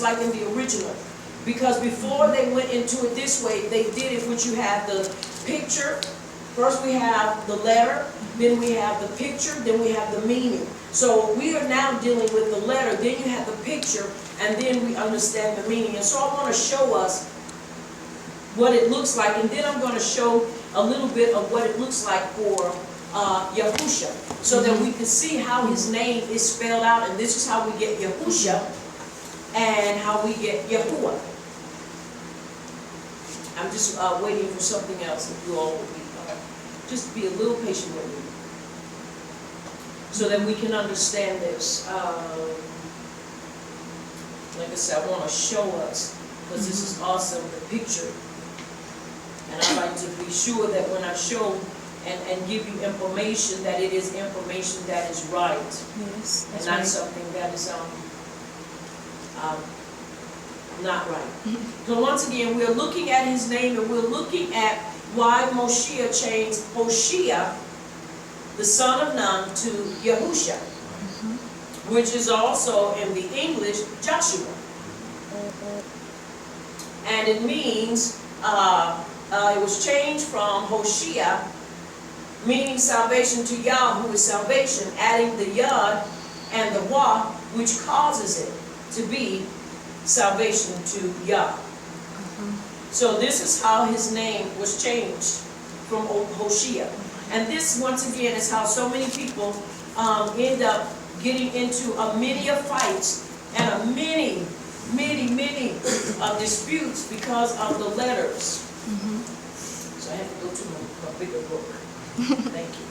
like in the original. Because before they went into it this way, they did it, which you have the picture. First we have the letter, then we have the picture, then we have the meaning. So we are now dealing with the letter, then you have the picture, and then we understand the meaning. And so I want to show us what it looks like, and then I'm going to show a little bit of what it looks like for Yahusha, so that we can see how his name is spelled out, and this is how we get Yahusha and how we get Yahuwah. I'm just waiting for something else, if you all will be, just be a little patient with me, so that we can understand this. Like I said, I want to show us, because this is awesome, the picture. And I like to be sure that when I show and give you information, that it is information that is right. Yes, and not something that is not right. So once again, we're looking at his name, and we're looking at why Moshe changed Hoshea, the son of Nun, to Yahusha, which is also in the English Joshua. And it means, it was changed from Hoshea, meaning salvation, to Yah, who is salvation, adding the Yod and the Wah, which causes it to be salvation to Yah. So this is how his name was changed from Hoshea. And this, once again, is how so many people end up getting into many fights and many disputes because of the letters. So I have to go to my bigger book. Thank you.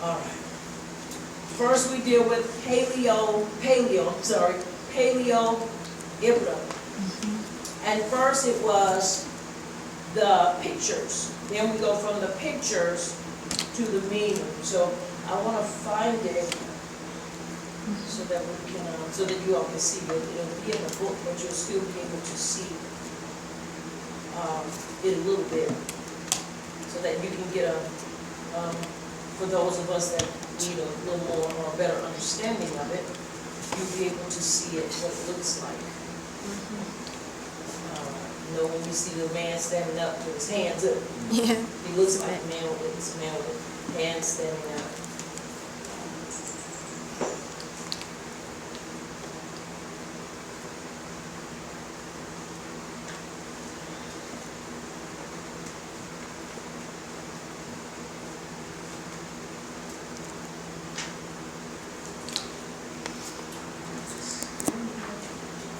All right. First we deal with Paleo Ibra. And first it was the pictures. Then we go from the pictures to the meaning. So I want to find it so that we can, so that you all can see it. It'll be in the book, but you'll still be able to see it a little bit, so that you can get a, for those of us that need a little more or a better understanding of it, you'll be able to see it, what it looks like. You know, when you see the man standing up with his hands up, he looks like a man with hands standing up.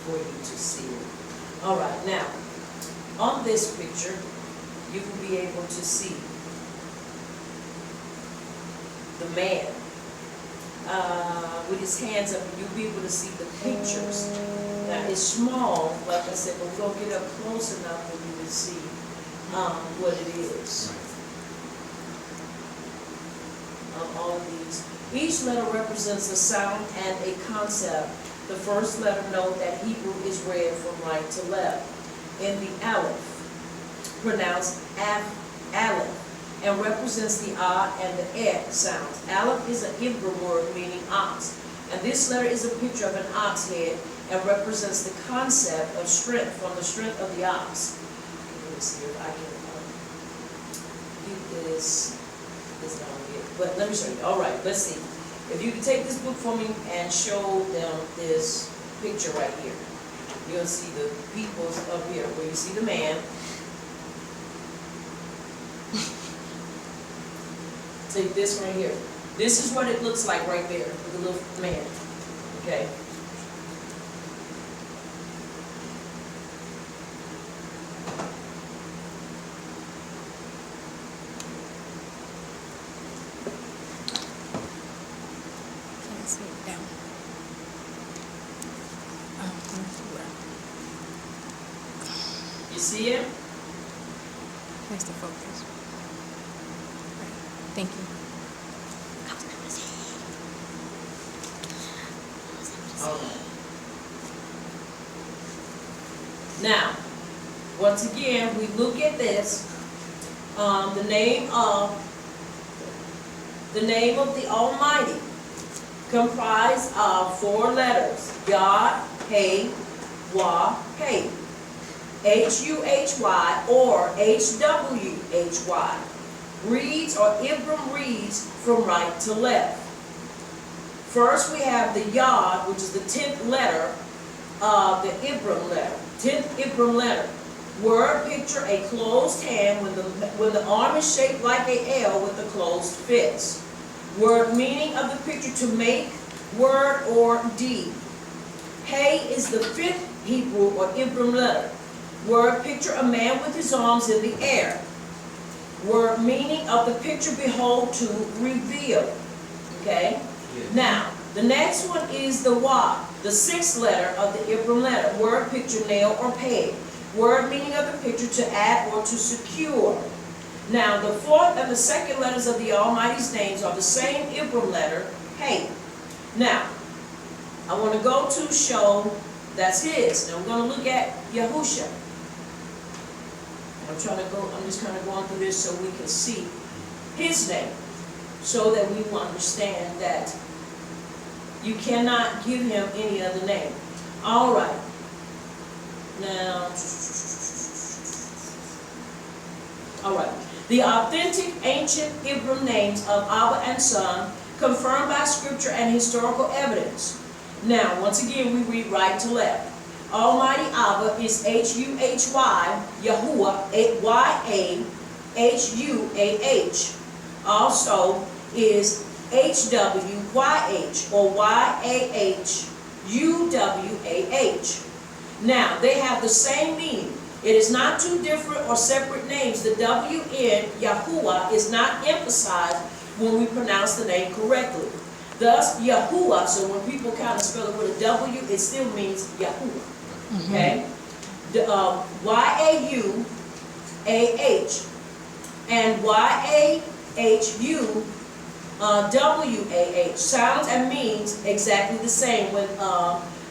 For you to see it. All right, now, on this picture, you will be able to see the man with his hands up, and you'll be able to see the pictures. Now, it's small, like I said, but we'll get up close enough for you to see what it is. All of these. Each letter represents a sound and a concept. The first letter, note that Hebrew is read from right to left. In the Aleph, pronounced Aleph, and represents the Ah and the Eh sounds. Aleph is an Hebrew word meaning ox, and this letter is a picture of an ox head and represents the concept of strength, from the strength of the ox. Let me see if I can keep this down here. But let me show you. All right, let's see. If you can take this book for me and show them this picture right here. You'll see the peoples up here, where you see the man. Take this right here. This is what it looks like right there, with the little man. Okay? You see it? Where's the focus? Right. Thank you. Okay. Now, once again, we look at this. The name of the Almighty comprised of 4 letters, YAH, Hey, YAH, Hey, H-U-H-Y or H-W-H-Y. Reads or Ibram reads from right to left. First we have the YAH, which is the 10th letter of the Ibram letter. 10th Ibram letter. Word picture a closed hand when the arm is shaped like a L with a closed fist. Word meaning of the picture to make, word or deed. Hey is the 5th Hebrew or Ibram letter. Word picture a man with his arms in the air. Word meaning of the picture behold to reveal. Okay? Yes. Now, the next one is the YAH, the 6th letter of the Ibram letter. Word picture nail or peg. Word meaning of the picture to add or to secure. Now, the 4th and the 2nd letters of the Almighty's names are the same Ibram letter, Hey. Now, I want to go to show that's his. Now, we're going to look at Yahusha. I'm just kind of going through this so we can see his name, so that we will understand that you cannot give him any other name. All right. Now, all right. The authentic ancient Ibram names of Abba and Son, confirmed by scripture and historical evidence. Now, once again, we read right to left. Almighty Abba is H-U-H-Y, Yahuwah, Y-A-H-U-A-H. Also is H-W-Y-H, or Y-A-H-U-W-A-H. Now, they have the same meaning. It is not two different or separate names. The W in Yahuwah is not emphasized when we pronounce the name correctly. Thus, Yahuwah, so when people kind of spell it with a W, it still means Yahuwah. Okay? Y-A-U-A-H and Y-A-H-U-W-A-H sounds and means exactly the same.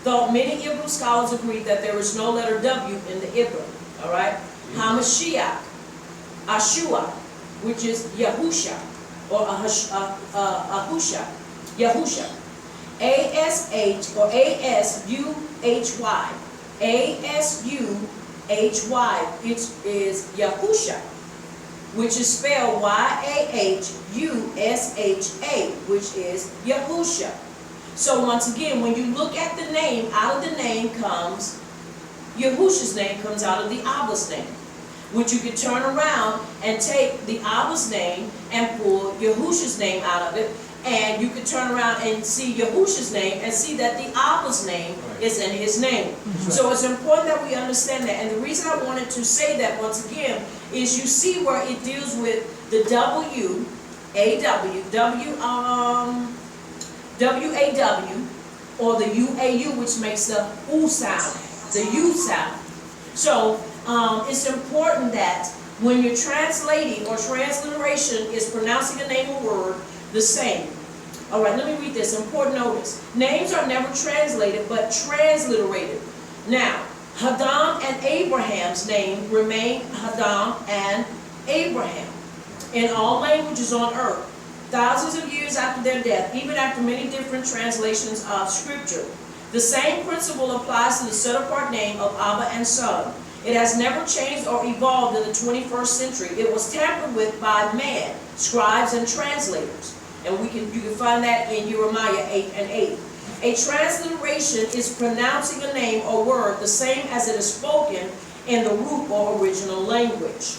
Though many Ibram scholars agree that there is no letter W in the Ibram. All right? Hamashiach, Ashua, which is Yahusha, or Ahusha, Yahusha. A-S-H or A-S-U-H-Y. A-S-U-H-Y, which is Yahusha, which is spelled Y-A-H-U-S-H-A, which is Yahusha. So once again, when you look at the name, out of the name comes, Yahusha's name comes out of the Abba's name, which you can turn around and take the Abba's name and pull Yahusha's name out of it, and you can turn around and see Yahusha's name and see that the Abba's name is in his name. So it's important that we understand that. And the reason I wanted to say that once again is you see where it deals with the W-A-W, W-A-W, or the U-A-U, which makes the U sound, the U sound. So it's important that when you're translating or transliteration is pronouncing a name or word the same. All right, let me read this. Important notice. Names are never translated, but transliterated. Now, Hadam and Abraham's name remain Hadam and Abraham in all languages on earth, thousands of years after their death, even after many different translations of Scripture. The same principle applies to the set-apart name of Abba and Son. It has never changed or evolved in the 21st century. It was tampered with by man, scribes and translators. And you can find that in Jeremiah 8 and 8. A transliteration is pronouncing a name or word the same as it is spoken in the root or original language,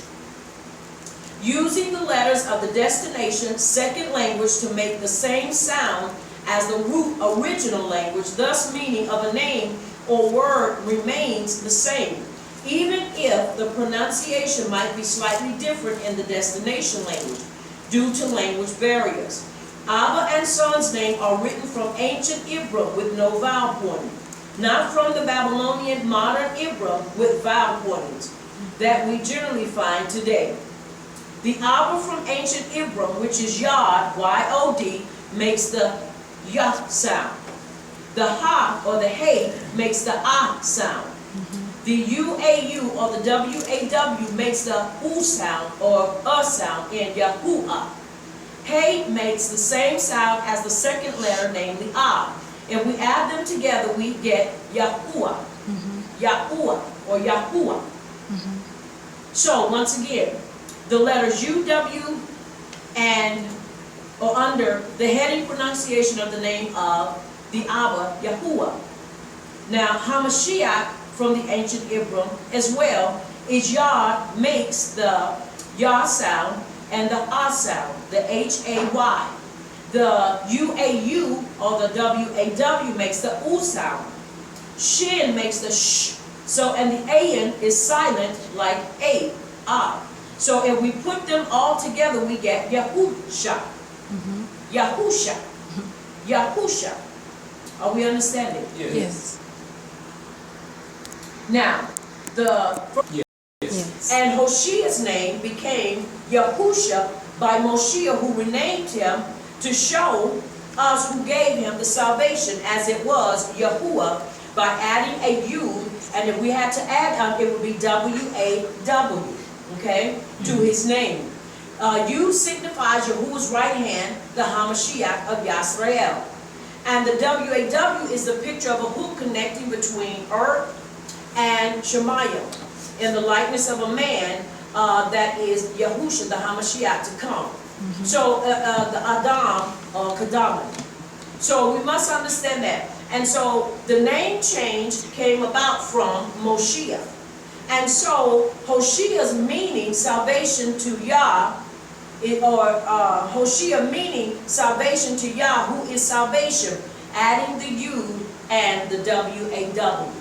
using the letters of the destination second language to make the same sound as the root original language, thus meaning of a name or word remains the same, even if the pronunciation might be slightly different in the destination language due to language barriers. Abba and Son's name are written from ancient Ibram with no vowel pointing, not from the Babylonian modern Ibram with vowel pointings that we generally find today. The Abba from ancient Ibram, which is Yod, Y-O-D, makes the YAH sound. The Ha or the Hey makes the Ah sound. The U-A-U or the W-A-W makes the U sound or sound in Yahuwah. Hey makes the same sound as the second letter, namely Ah. If we add them together, we get Yahuwah. Yahuwah or Yahuwah. So once again, the letters U, W, and or under the heading pronunciation of the name of the Abba, Yahuwah. Now Hamashiach from the ancient Hebrew as well is Yah makes the Yah sound and the Ah sound, the H-A-Y. The U-A-U or the W-A-W makes the U sound. Shin makes the sh. So, and the A-N is silent like A, Ah. So if we put them all together, we get Yahusha. Yahusha. Yahusha. Are we understanding? Yes. Now, and Hoshea's name became Yahusha by Moshe, who renamed him to show us who gave him the salvation, as it was Yahuwah by adding a U, and if we had to add it would be W-A-W, okay, to his name. U signifies Yahuwah's right hand, the Hamashiach of Yisrael. And the W-A-W is the picture of a hook connecting between earth and Shemayim, in the likeness of a man that is Yahusha, the Hamashiach, to come. So the Adam or Kadam. So we must understand that. And so the name change came about from Moshe. And so Hoshea's meaning salvation to Yah, Hosea meaning salvation to Yah, who is salvation, adding the U and the W-A-W.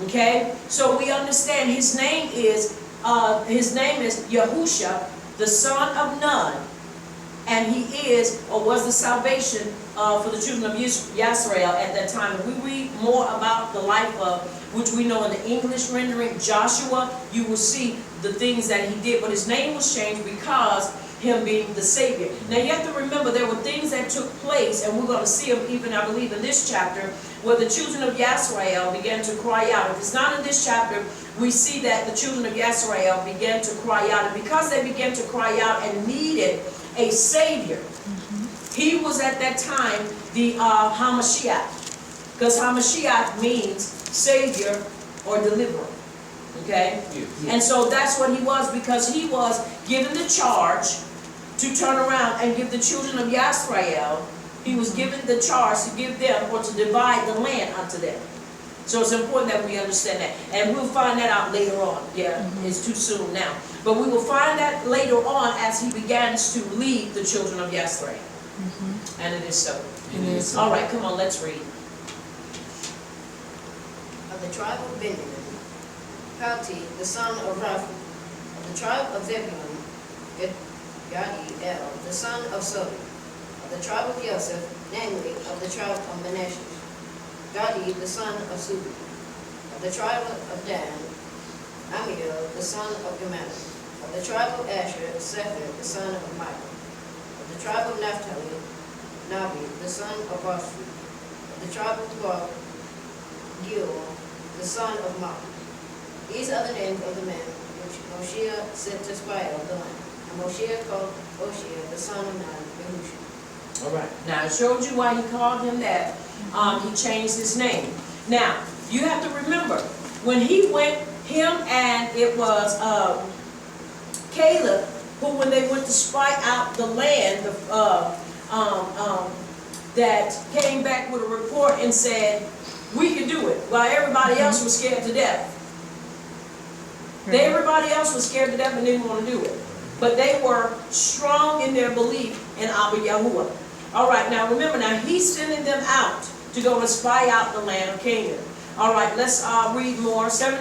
Okay, so we understand his name is Yahusha, the son of Nun, and he is or was the salvation for the children of Yisrael at that time. If we read more about the life of, which we know in the English rendering, Joshua, you will see the things that he did, but his name was changed because him being the Savior. Now you have to remember there were things that took place, and we're going to see them even, I believe, in this chapter, where the children of Yisrael began to cry out. If it's not in this chapter, we see that the children of Yisrael began to cry out, and because they began to cry out and needed a Savior, he was at that time the Hamashiach, because Hamashiach means Savior or Deliverer. Okay? And so that's what he was, because he was given the charge to turn around and give the children of Yisrael, he was given the charge to give them or to divide the land unto them. So it's important that we understand that. And we'll find that out later on. Yeah, it's too soon now. But we will find that later on as he begins to lead the children of Yisrael. And it is so. All right, come on, let's read. Of the tribe of Benjamin, Palti, the son of Rapha. Of the tribe of Zebulun, Gadiel, the son of Sodi. Of the tribe of Joseph, namely, of the tribe of Manasseh, Gadi, the son of Subi. Of the tribe of Dan, Amiel, the son of Gemal. Of the tribe of Asher, Sephir, the son of Michael. Of the tribe of Naphtali, Nabi, the son of Bosri. Of the tribe of Gad, Gil, the son of Mach. These are the names of the men which Moshe sent to spy out the land. And Moshe called Oshea, the son of Nun, Yahusha. All right. Now, I showed you why he called him that. He changed his name. Now, you have to remember, when he went, him and it was Caleb, who when they went to spy out the land, that came back with a report and said, we can do it, while everybody else was scared to death. Everybody else was scared to death and didn't want to do it. But they were strong in their belief in Abba Yahuwah. All right, now remember, now he's sending them out to go and spy out the land of Canaan. All right, let's read more. 7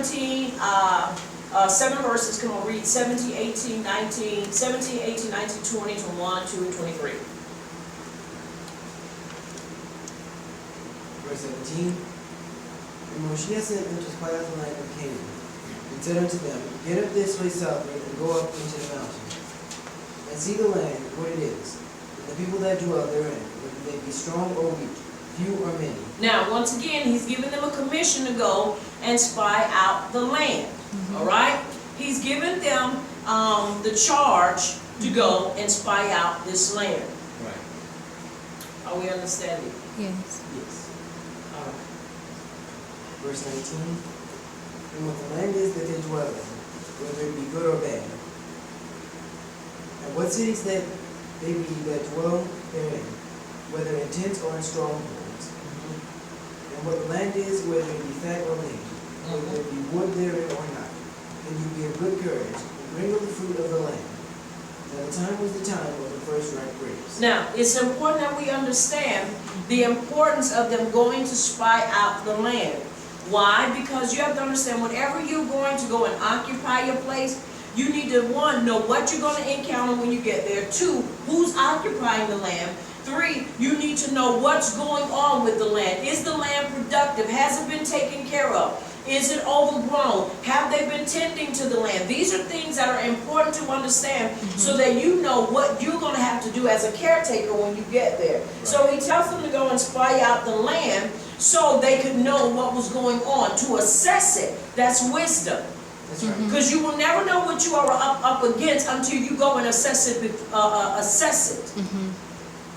verses. Come on, read 17, 18, 19, 17, 18, 19, 20, 21, 2, and 23. Verse 17. And Moshe sent them to spy out the land of Canaan, and said unto them, Get up this way southward, and go up into the mountains, and see the land, what it is, and the people that dwell therein, whether they be strong or weak, few or many. Now, once again, he's giving them a commission to go and spy out the land. All right? He's given them the charge to go and spy out this land. Right. Are we understanding? Yes. Yes. All right. Verse 19. And what the land is that they dwell in, whether it be good or bad. And what cities that they be that dwell therein, whether in tents or in strongholds. And what the land is, whether it be fat or lean, whether there be wood therein or not. And you be of good courage, and bring of the fruit of the land. Now the time was the time of the first ripe grapes. Now, it's important that we understand the importance of them going to spy out the land. Why? Because you have to understand, whenever you're going to go and occupy your place, you need to, one, know what you're going to encounter when you get there. Two, who's occupying the land. Three, you need to know what's going on with the land. Is the land productive? Has it been taken care of? Is it overgrown? Have they been tending to the land? These are things that are important to understand so that you know what you're going to have to do as a caretaker when you get there. Right. So he tells them to go and spy out the land so they could know what was going on, to assess it. That's wisdom. That's right. Because you will never know what you are up against until you go and assess it.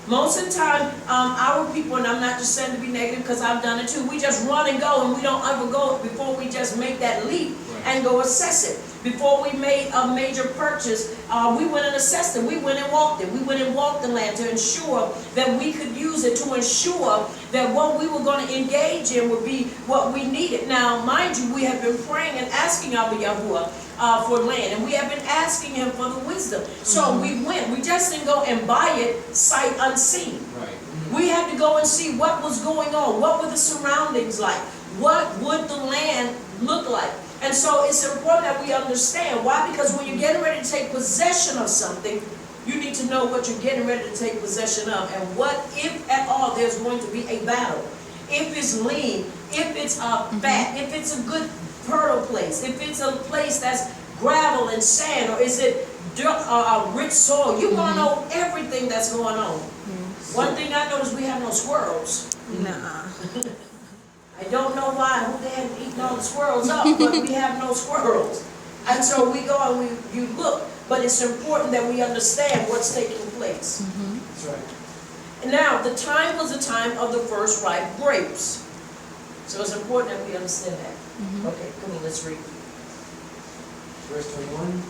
Most of the time, our people, and I'm not just saying to be negative because I've done it too, we just run and go and we don't ever go before we just make that leap and go assess it. Before we made a major purchase, we went and assessed it. We went and walked it. We went and walked the land to ensure that we could use it, to ensure that what we were going to engage in would be what we needed. Now, mind you, we have been praying and asking Abba Yahuwah for land, and we have been asking him for the wisdom. So we went. We just didn't go and buy it sight unseen. Right. We had to go and see what was going on. What were the surroundings like? What would the land look like? And so it's important that we understand. Why? Because when you're getting ready to take possession of something, you need to know what you're getting ready to take possession of, and what, if at all, there's going to be a battle. If it's lean, if it's fat, if it's a good fertile place, if it's a place that's gravel and sand, or is it dirt, rich soil. You want to know everything that's going on. One thing I noticed, we have no squirrels. Nah. I don't know why, who they had eaten all the squirrels up, but we have no squirrels. And so we go and you look, but it's important that we understand what's taking place. That's right. And now, the time was the time of the first ripe grapes. So it's important that we understand that. Okay, come on, let's read. Verse 21.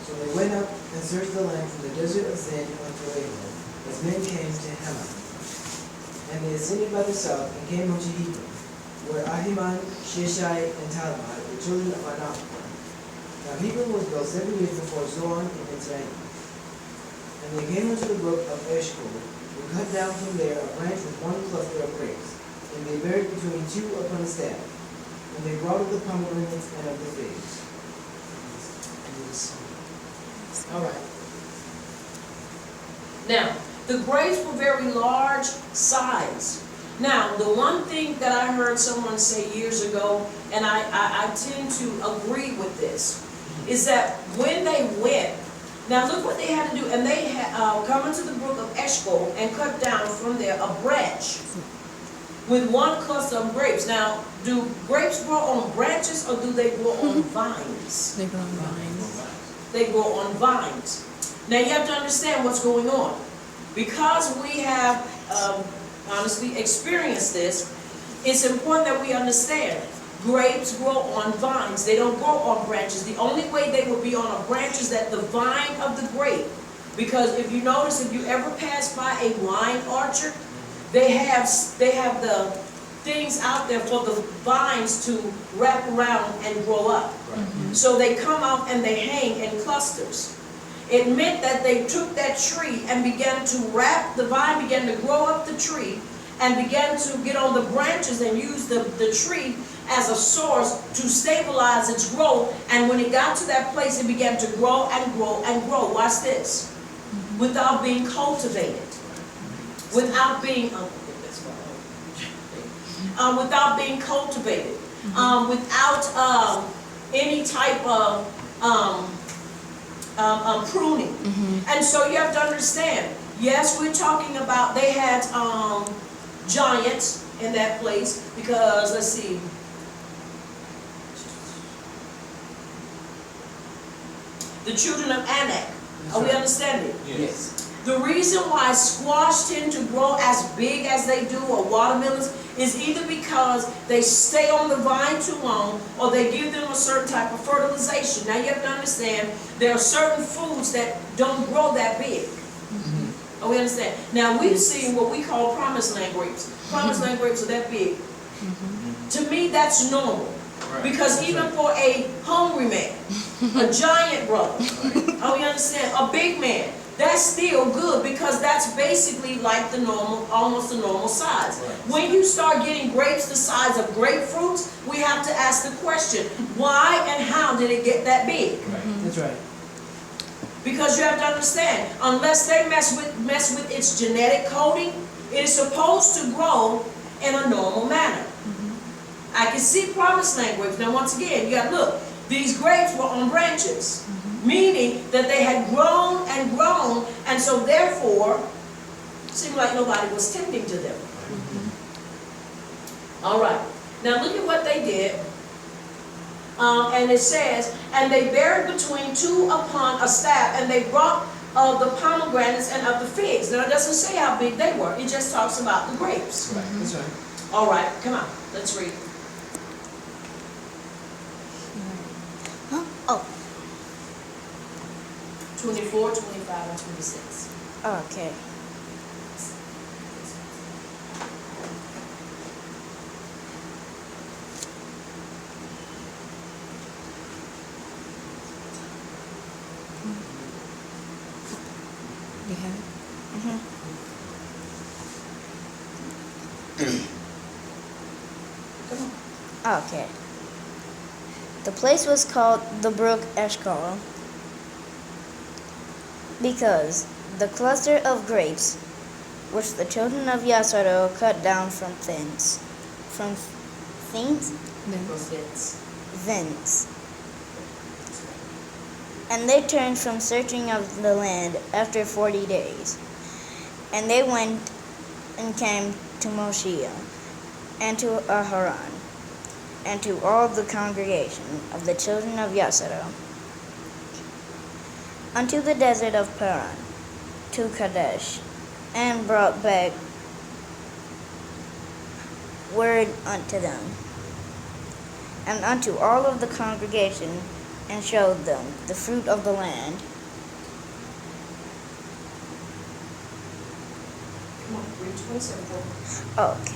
So they went up and searched the land from the desert of Zin unto Laban, as men came to Hamath. And they ascended by the south and came unto Hebron, where Ahiman, Sheshai, and Talmai, the children of Anak, were. Now Hebron was built 7 years before Zoan in Mitzrayim. And they came unto the brook of Eshcol, and cut down from there a branch with one cluster of grapes, and they buried between two upon a staff. And they brought of the pomegranates and of the figs. All right. Now, the grapes were very large size. Now, the one thing that I heard someone say years ago, and I tend to agree with this, is that when they went, now look what they had to do, and they had come into the brook of Eshcol and cut down from there a branch with one cluster of grapes. Now, do grapes grow on branches or do they grow on vines? They grow on vines. They grow on vines. Now you have to understand what's going on. Because we have honestly experienced this, it's important that we understand. Grapes grow on vines. They don't grow on branches. The only way they will be on a branch is that the vine of the grape. Because if you notice, if you ever pass by a wine orchard, they have the things out there for the vines to wrap around and grow up. So they come out and they hang in clusters. It meant that they took that tree and began to wrap, the vine began to grow up the tree and began to get on the branches and use the tree as a source to stabilize its growth. And when it got to that place, it began to grow and grow and grow. Watch this. Without being cultivated. Without being, without being cultivated. Without any type of pruning. And so you have to understand, yes, we're talking about, they had giants in that place because, let's see, the children of Anak Are we understanding? Yes. The reason why squash tend to grow as big as they do, or watermelons, is either because they stay on the vine too long, or they give them a certain type of fertilization. Now you have to understand, there are certain foods that don't grow that big. Oh, we understand. Now we've seen what we call promised land grapes. Promised land grapes are that big. To me, that's normal. Because even for a hungry man, a giant brother, oh, we understand, a big man, that's still good, because that's basically like the normal, almost the normal size. When you start getting grapes the size of grapefruits, we have to ask the question, why and how did it get that big? That's right. Because you have to understand, unless they mess with its genetic coding, it is supposed to grow in a normal manner. I can see promised land grapes. Now once again, you got to look. These grapes were on branches, meaning that they had grown, and so therefore, it seemed like nobody was tending to them. All right. Now look at what they did. And it says, and they buried between two upon a staff, and they brought of the pomegranates and of the figs. Now it doesn't say how big they were. It just talks about the grapes. Right. That's right. All right, come on, let's read. Huh? Oh, 24, 25, and 26. okay. You have it? Come on. Okay. The place was called the Brook Eshcol because the cluster of grapes which the children of Yasaro cut down from thence, thence. And they turned from searching of the land after 40 days. And they went and came to Moshiach, and to Aharon, and to all the congregation of the children of Yasaro, unto the desert of Paran, to Kadesh, and brought back word unto them, and unto all of the congregation, and showed them the fruit of the land. Come on, read 27. Okay.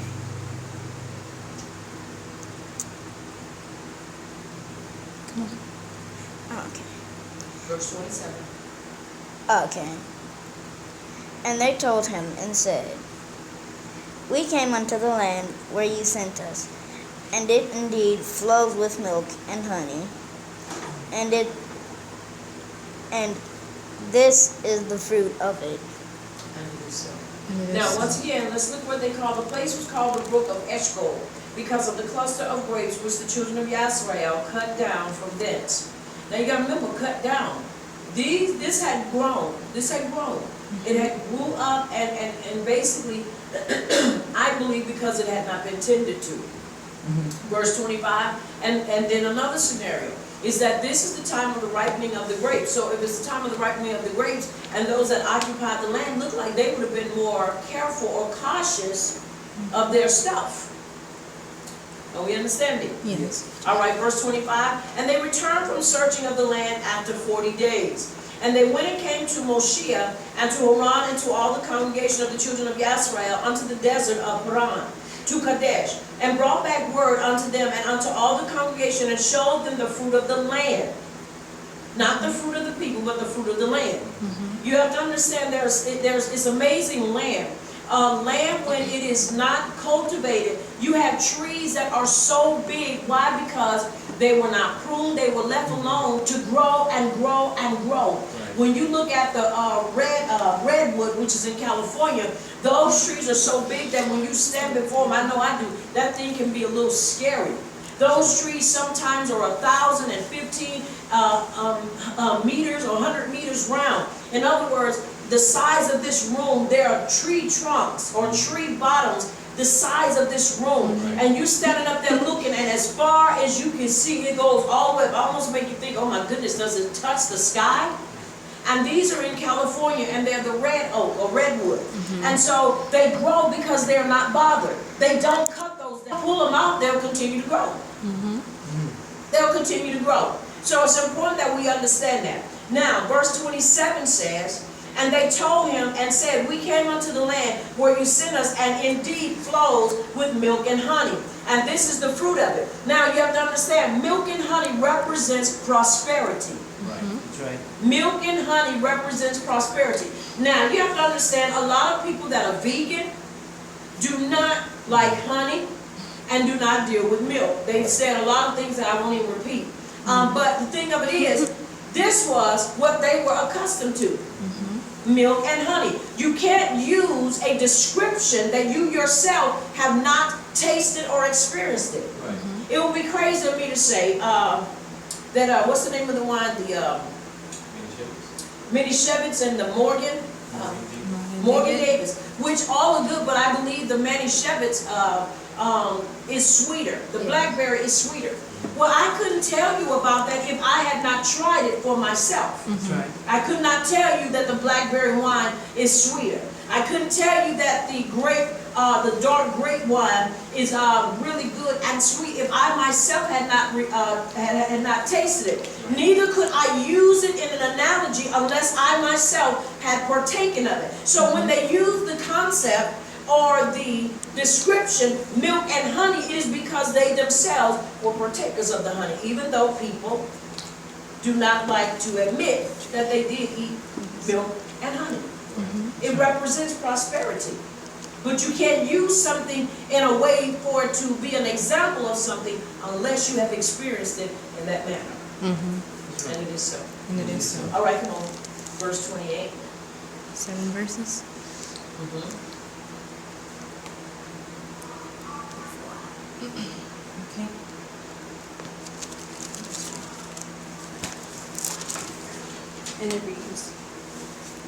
Come on. Okay. Verse 27. Okay. And they told him and said, We came unto the land where you sent us, and it indeed flows with milk and honey, and this is the fruit of it. And it is so. And it Now, is- once again, let's look what they call, the place was called the Brook of Eshcol, because of the cluster of grapes which the children of Yasrael cut down from thence. Now you gotta remember, cut down. This had grown. It had grew up and basically, I believe because it had not been tended to. Verse 25, and then another scenario is that this is the time of the ripening of the grapes. So if it's the time of the ripening of the grapes, and those that occupied the land looked like they would have been more careful or cautious of their stuff. Are we understanding? Yes. All right, verse 25. And they returned from searching of the land after 40 days. And they went and came to Moshiach, and to Haran, and to all the congregation of the children of Yasrael, unto the desert of Paran, to Kadesh, and brought back word unto them, and unto all the congregation, and showed them the fruit of the land. Not the fruit of the people, but the fruit of the land. You have to understand, it's amazing land. Land, when it is not cultivated, you have trees that are so big. Why? Because they were not pruned, they were left alone to grow and grow and grow. When you look at the redwood, which is in California, those trees are so big that when you stand before them, I know I do, that thing can be a little scary. Those trees sometimes are 1,015 meters or 100 meters round. In other words, the size of this room, there are tree trunks or tree bottoms the size of this room. And you're standing up there looking, and as far as you can see, it goes all the way up. Almost make you think, oh my goodness, does it touch the sky? And these are in California, and they're the red oak or redwood. And so they grow because they're not bothered. They don't cut those down. Pull them out, they'll continue to grow. They'll continue to grow. So it's important that we understand that. Now, verse 27 says, and they told him and said, we came unto the land where you sent us, and indeed flows with milk and honey. And this is the fruit of it. Now you have to understand, milk and honey represents prosperity. Right. That's right. Milk and honey represents prosperity. Now you have to understand, a lot of people that are vegan do not like honey and do not deal with milk. They said a lot of things that I won't even repeat. But the thing of it is, this was what they were accustomed to. Milk and honey. You can't use a description that you yourself have not tasted or experienced it. Right. It would be crazy of me to say that, what's the name of the wine? The Mini Shevitz and the Morgan Davis, which all are good, but I believe the Mini Shevitz is sweeter. The blackberry is sweeter. Well, I couldn't tell you about that if I had not tried it for myself. That's right. I could not tell you that the blackberry wine is sweeter. I couldn't tell you that the dark grape wine is really good and sweet if I myself had not tasted it. Neither could I use it in an analogy unless I myself had partaken of it. So when they use the concept or the description, milk and honey, it is because they themselves were partakers of the honey, even though people do not like to admit that they did eat milk and honey. It represents prosperity. But you can't use something in a way for it to be an example of something unless you have experienced it in that manner. And it is so. And it is so. All right, come on. Verse 28. 7 verses. Okay. And it reads,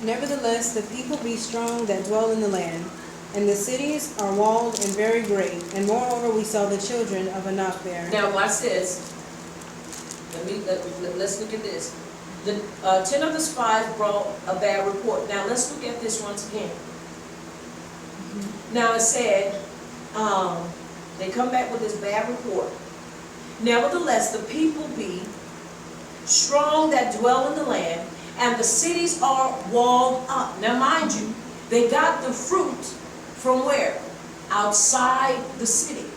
nevertheless, the people be strong that dwell in the land, and the cities are walled and very great. And moreover, we saw the children of Anak there. Now watch this. Let's look at this. The 10 of the spies brought a bad report. Now let's look at this once again. Now it said, they come back with this bad report. Nevertheless, the people be strong that dwell in the land, and the cities are walled up. Now mind you, they got the fruit from where? Outside the city.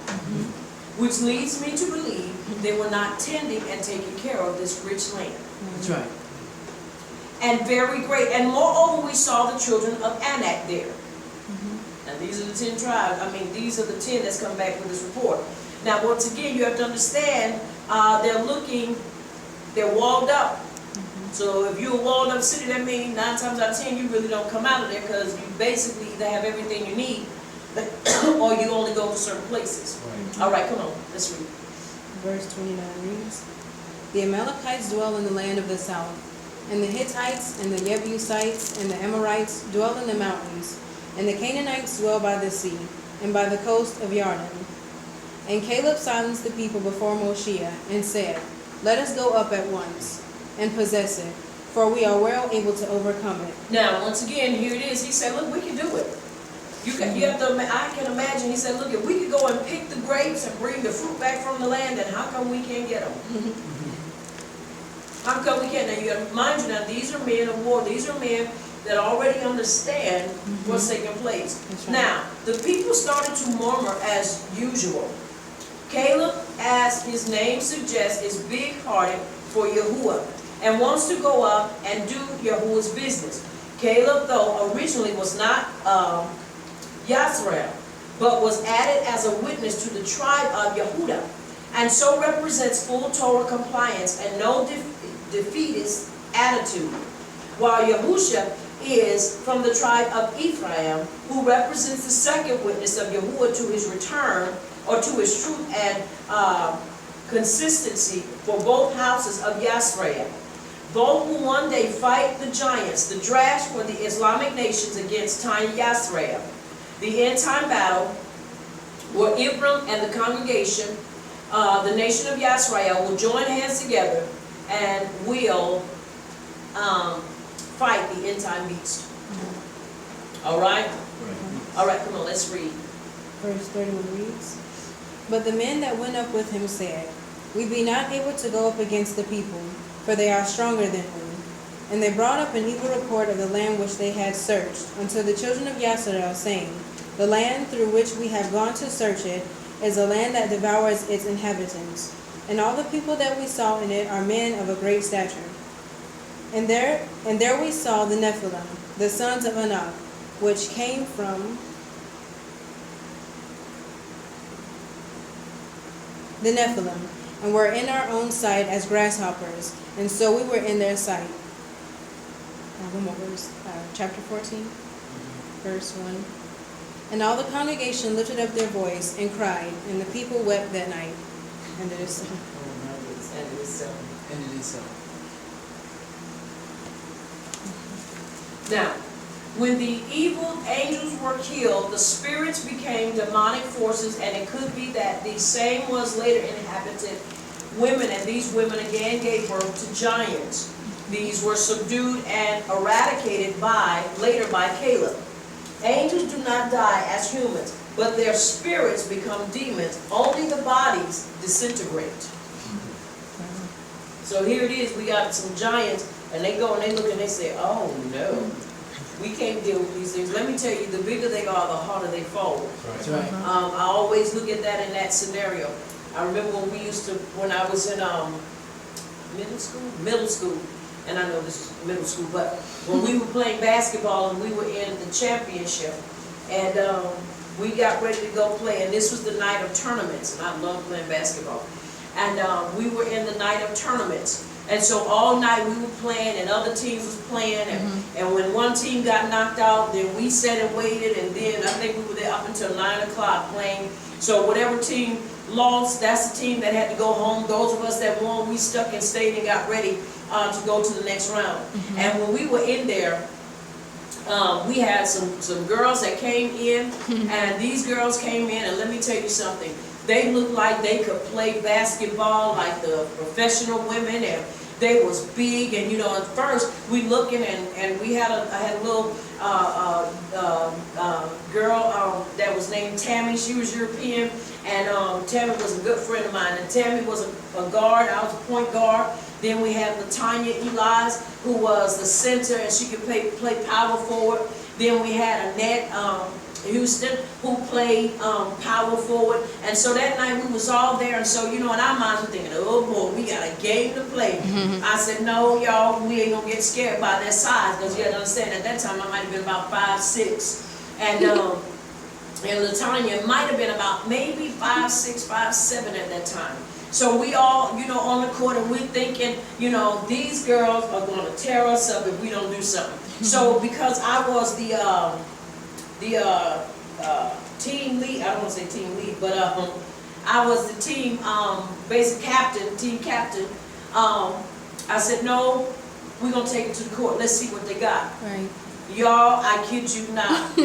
Which leads me to believe they were not tending and taking care of this rich land. That's right. And very great. And moreover, we saw the children of Anak there. Now these are the 10 tribes. I mean, these are the 10 that's come back with this report. Now once again, you have to understand, they're walled up. So if you're a walled up city, that means 9 times out of 10, you really don't come out of there because you basically either have everything you need or you only go to certain places. Right. All right, come on, let's read. Verse 29 reads, the Amalekites dwell in the land of the south, and the Hittites and the Jebusites and the Amorites dwell in the mountains, and the Canaanites dwell by the sea, and by the coast of Jordan. And Caleb silenced the people before Moshe, and said, let us go up at once, and possess it, for we are well able to overcome it. Now, once again, here it is. He said, look, we can do it. You have to, I can imagine, he said, look, if we could go and pick the grapes and bring the fruit back from the land, then how come we can't get them? How come we can't? Now, you have to mind you, now, these are men of war. These are men that already understand what's taking place. That's right. Now, the people started to murmur as usual. Caleb, as his name suggests, is big-hearted for Yahuwah and wants to go up and do Yahuwah's business. Caleb, though, originally was not Yasrael, but was added as a witness to the tribe of Yehudah, and so represents full Torah compliance and no defeatist attitude, while Yahusha is from the tribe of Ephraim, who represents the second witness of Yahuwah to his return, or to his truth and consistency for both houses of Yasrael. Both will one day fight the giants, the drash for the Islamic nations against tiny Yasrael. The end-time battle, where Ephraim and the congregation, the nation of Yasrael, will join hands together and will fight the end time beast. All right? All right, come on, let's read. Verse 31 reads, But the men that went up with him said, We be not able to go up against the people, for they are stronger than we. And they brought up an evil report of the land which they had searched unto the children of Yasharel, saying, The land through which we have gone to search it is a land that devours its inhabitants. And all the people that we saw in it are men of a great stature. And there we saw the Nephilim, the sons of Anak, which came from the Nephilim, and were in our own sight as grasshoppers, and so we were in their sight. One more verse, chapter 14, verse 1. And all the congregation lifted up their voice and cried, and the people wept that night. And it is so. And it is so. And it is so. Now, when the evil angels were killed, the spirits became demonic forces, and it could be that these same ones later inhabited women, and these women again gave birth to giants. These were subdued and eradicated later by Caleb. Angels do not die as humans, but their spirits become demons. Only the bodies disintegrate. So here it is, we got some giants, and they go and they look and they say, oh no, we can't deal with these things. Let me tell you, the bigger they are, the harder they fall. That's right. I always look at that in that scenario. I remember when I was in middle school, and I know this is middle school, but when we were playing basketball and we were in the championship, and we got ready to go play, and this was the night of tournaments, and I love playing basketball. And we were in the night of tournaments. And so all night we were playing and other teams was playing, and when one team got knocked out, then we sat and waited, and then I think we were there up until 9 o'clock playing. So whatever team lost, that's the team that had to go home. Those of us that won, we stuck and stayed and got ready to go to the next round. And when we were in there, we had some girls that came in, and these girls came in, and let me tell you something. They looked like they could play basketball like the professional women, and they was big. And you know, at first we looking, and I had a little girl that was named Tammy. She was European, and Tammy was a good friend of mine. And Tammy was a guard. I was a point guard. Then we had Latanya Elias, who was the center, and she could play power forward. Then we had Annette Houston, who played power forward. And so that night we was all there, and so, you know, in our minds we're thinking, oh boy, we got a game to play. I said, no, y'all, we ain't gonna get scared by that size, because you gotta understand, at that time I might have been about 5'6", and Latanya might have been about maybe 5'6", 5'7" at that time. So we all, you know, on the court, and we're thinking, you know, these girls are going to tear us up if we don't do something. So because I was the team lead, I don't want to say team lead, but I was the team basic captain, team captain. I said, no, we're going to take it to the court. Let's see what they got. Right. Y'all, I kid you not.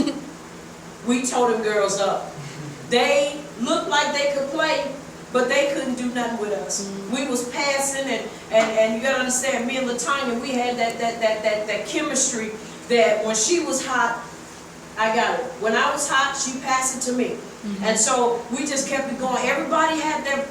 We tore them girls up. They looked like they could play, but they couldn't do nothing with us. We was passing, and you gotta understand, me and Latanya, we had that chemistry that when she was hot, I got it. When I was hot, she passed it to me. And so we just kept it going. Everybody had their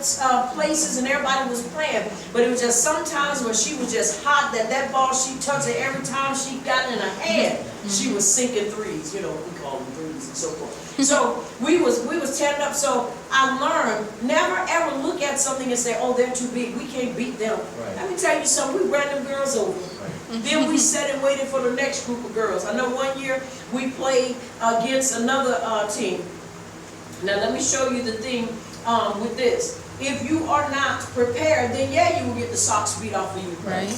places, and everybody was playing, but it was just sometimes when she was just hot, that ball she touched it, every time she got in her hand, she was sinking threes. You know, we call them threes and so forth. So we was tearing up. So I learned never ever look at something and say, oh, they're too big, we can't beat them. Right. Let me tell you something, we ran them girls over. Right. Then we sat and waited for the next group of girls. I know one year we played against another team. Now let me show you the thing with this. If you are not prepared, then yeah, you will get the socks beat off of you. Right.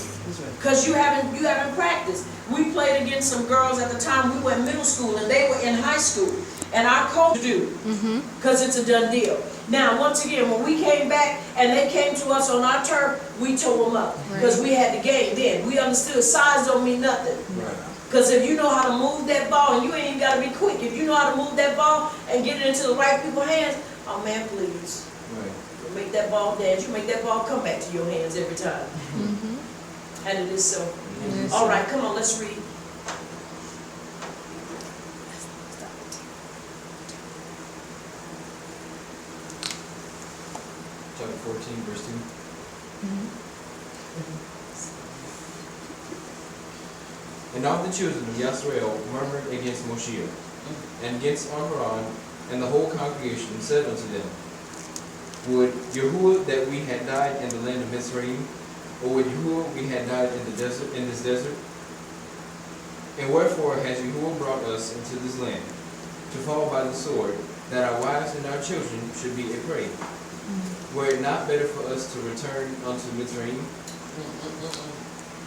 Because you haven't practiced. We played against some girls at the time. We were in middle school and they were in high school. And our coach do, because it's a done deal. Now, once again, when we came back and they came to us on our turf, we tore them up because we had the game then. We understood size don't mean nothing. Because if you know how to move that ball, and you ain't even got to be quick, if you know how to move that ball and get it into the right people's hands, oh man, please. You make that ball dance. You make that ball come back to your hands every time. And it is so. Yes, All sir. right, come on, let's read. Chapter 14, verse 2. And all the children of Yisrael murmured against Moshe and against Aaron, and the whole congregation said unto them, Would Yahuwah that we had died in the land of Mizraim, or would Yahuwah we had died in the desert, in this desert? And wherefore has Yahuwah brought us into this land, to fall by the sword, that our wives and our children should be a prey? Were it not better for us to return unto Mizraim?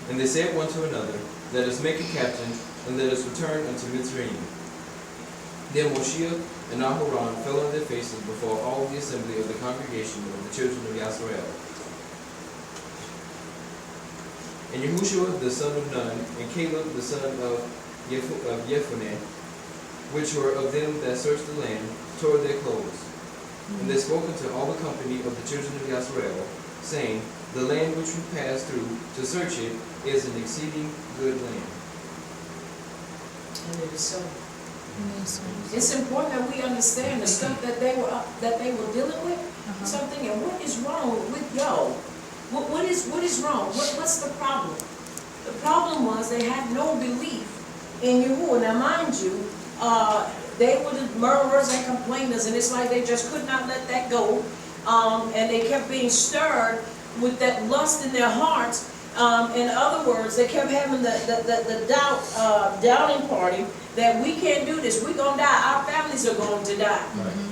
And they said one to another, Let us make a captain, and let us return unto Mizraim. Then Moshe and Aharon fell on their faces before all the assembly of the congregation of the children of Yisrael. And Yahushua the son of Nun, and Caleb the son of Jephunneh, which were of them that searched the land, tore their clothes. And they spoke unto all the company of the children of Yisrael, saying, The land which we passed through to search it is an exceeding good land. And it is so. Yes, sir. It's important that we understand the stuff that they were dealing with, something, and what is wrong with y'all? What is wrong? What's the problem? The problem was they had no belief in Yahuwah. Now, mind you, they were the murmurers and complainers, and it's like they just could not let that go, and they kept being stirred with that lust in their hearts. In other words, they kept having the doubting party that we can't do this. We're going to die. Our families are going to die.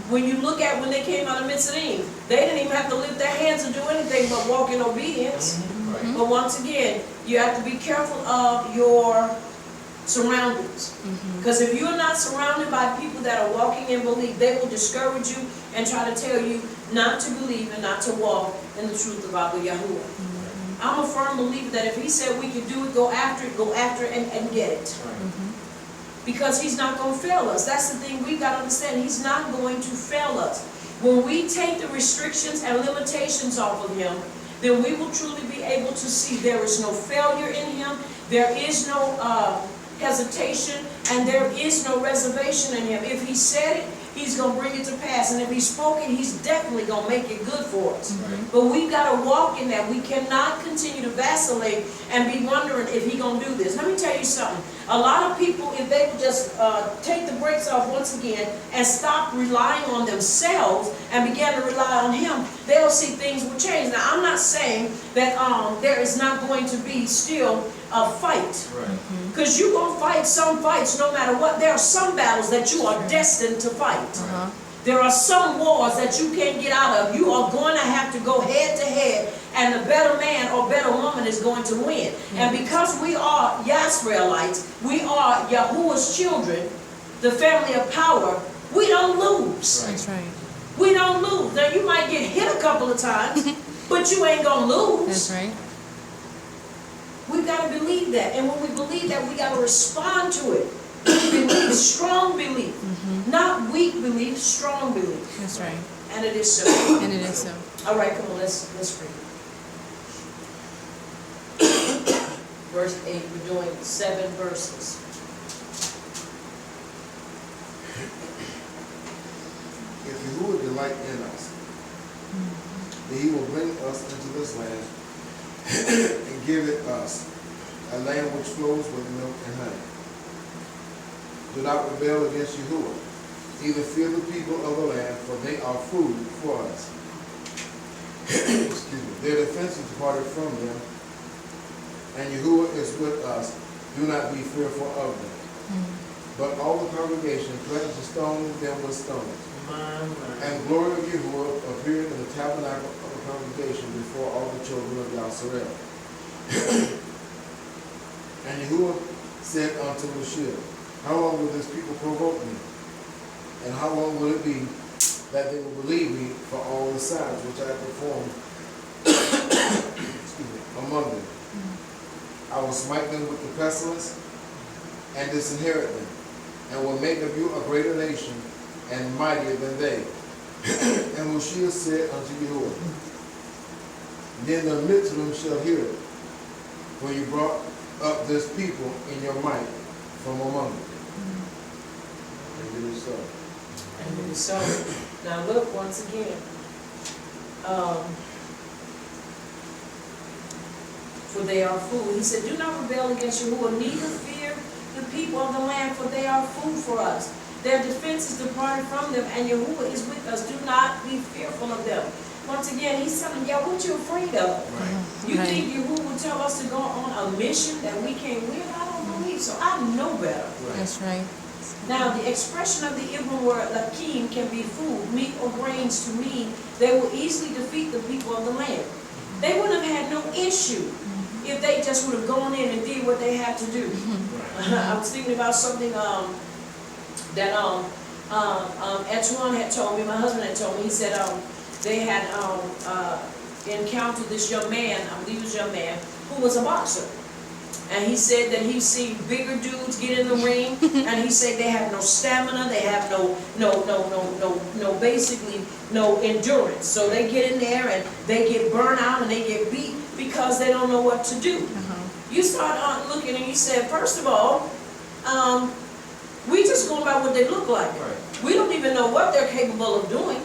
When you look at when they came out of Mitzrayim, they didn't even have to lift their hands and do anything but walk in obedience. But once again, you have to be careful of your surroundings. Because if you're not surrounded by people that are walking in belief, they will discourage you and try to tell you not to believe and not to walk in the truth about the Yahuwah. I'm a firm believer that if he said we could do it, go after it and get it. Because he's not going to fail us. That's the thing we've got to understand. He's not going to fail us. When we take the restrictions and limitations off of him, then we will truly be able to see there is no failure in him, there is no hesitation, and there is no reservation in him. If he said it, he's going to bring it to pass. And if he spoke it, he's definitely going to make it good for us. But we've got to walk in that. We cannot continue to vacillate and be wondering if he's going to do this. Let me tell you something. A lot of people, if they would just take the brakes off once again and stop relying on themselves and begin to rely on him, they'll see things will change. Now, I'm not saying that there is not going to be still a fight. Because you're going to fight some fights no matter what. There are some battles that you are destined to fight. There are some wars that you can't get out of. You are going to have to go head to head, and the better man or better woman is going to win. And because we are Yisraelites, we are Yahuwah's children, the family of power, we don't lose. That's right. We don't lose. Now, you might get hit a couple of times, but you ain't going to lose. That's right. We've got to believe that. And when we believe that, we got to respond to it. Believe, strong belief. Not weak belief, strong belief. That's right. And it is so. And it is so. All right, come on, let's read. Verse 8, we're doing 7 verses. If Yahuwah delight in us, then he will bring us into this land and give it us, a land which flows with milk and honey. Do not rebel against Yahuwah, either fear the people of the land, for they are food for us. Excuse me. Their defense is departed from them, and Yahuwah is with us. Do not be fearful of them. But all the congregation threatened to stone them with stones. And the glory of Yahuwah appeared in the tabernacle of the congregation before all the children of Yisrael. And Yahuwah said unto Moshe, How long will this people provoke me? And how long will it be that they will believe me for all the signs which I have performed among them? I will smite them with the pestilence and disinherit them, and will make of you a greater nation and mightier than they. And Moshe said unto Yahuwah, Then the Mitzrayim shall hear it, when you brought up this people in your might from among them. And it is so. And it is so. Now look, once again, for they are food. He said, do not rebel against Yahuwah, neither fear the people of the land, for they are food for us. Their defense is departed from them, and Yahuwah is with us. Do not be fearful of them. Once again, he's telling y'all what you're afraid of. Right. You Right. think Yahuwah would tell us to go on a mission that we can't win? I don't believe so. I know better. That's right. Now, the expression of the Hebrew word lakim can be food, meat, or grains to mean they will easily defeat the people of the land. They wouldn't have had no issue if they just would have gone in and did what they had to do. I was thinking about something that Antoine had told me, my husband had told me. He said they had encountered this young man, I believe it was a young man, who was a boxer. And he said that he's seen bigger dudes get in the ring, and he said they have no stamina, they have basically no endurance. So they get in there and they get burnt out and they get beat because they don't know what to do. You start looking and you said, first of all, we just going by what they look like. Right. We don't even know what they're capable of doing.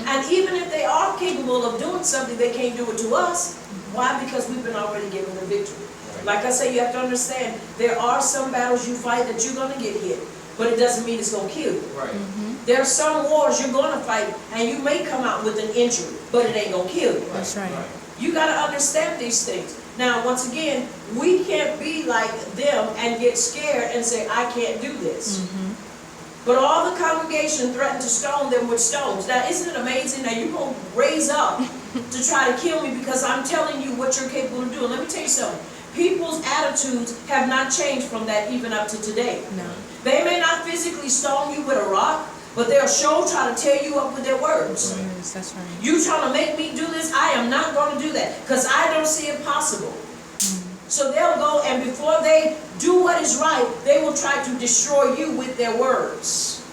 And even if they are capable of doing something, they can't do it to us. Why? Because we've been already given the victory. Like I say, you have to understand, there are some battles you fight that you're going to get hit, but it doesn't mean it's going to kill you. Right. There are some wars you're going to fight, and you may come out with an injury, but it ain't going to kill you. That's right. You got to understand these things. Now, once again, we can't be like them and get scared and say, I can't do this. But all the congregation threatened to stone them with stones. Now, isn't it amazing that you're going to raise up to try to kill me because I'm telling you what you're capable of doing? Let me tell you something. People's attitudes have not changed from that even up to today. No. They may not physically stone you with a rock, but they'll sure try to tear you up with their words. Yes, that's right. You trying to make me do this? I am not going to do that because I don't see it possible. So they'll go, and before they do what is right, they will try to destroy you with their words.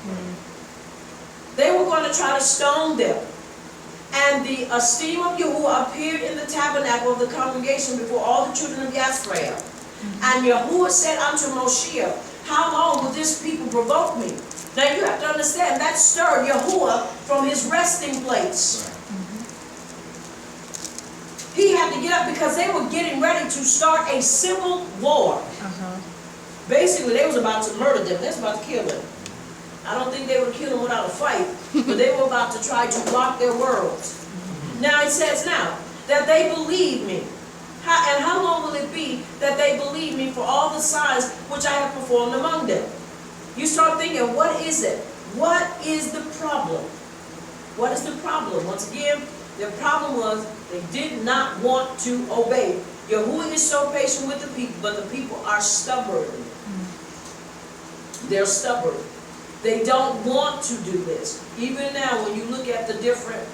They were going to try to stone them. And the esteem of Yahuwah appeared in the tabernacle of the congregation before all the children of Yisrael. And Yahuwah said unto Moshe, how long will this people provoke me? Now you have to understand, that stirred Yahuwah from his resting place. He had to get up because they were getting ready to start a civil war. Basically, they was about to murder them. They was about to kill them. I don't think they would kill them without a fight, but they were about to try to block their worlds. Now it says now that they believe me. And how long will it be that they believe me for all the signs which I have performed among them? You start thinking, what is it? What is the problem? What is the problem? Once again, the problem was they did not want to obey. Yahuwah is so patient with the people, but the people are stubborn. They're stubborn. They don't want to do this. Even now, when you look at the different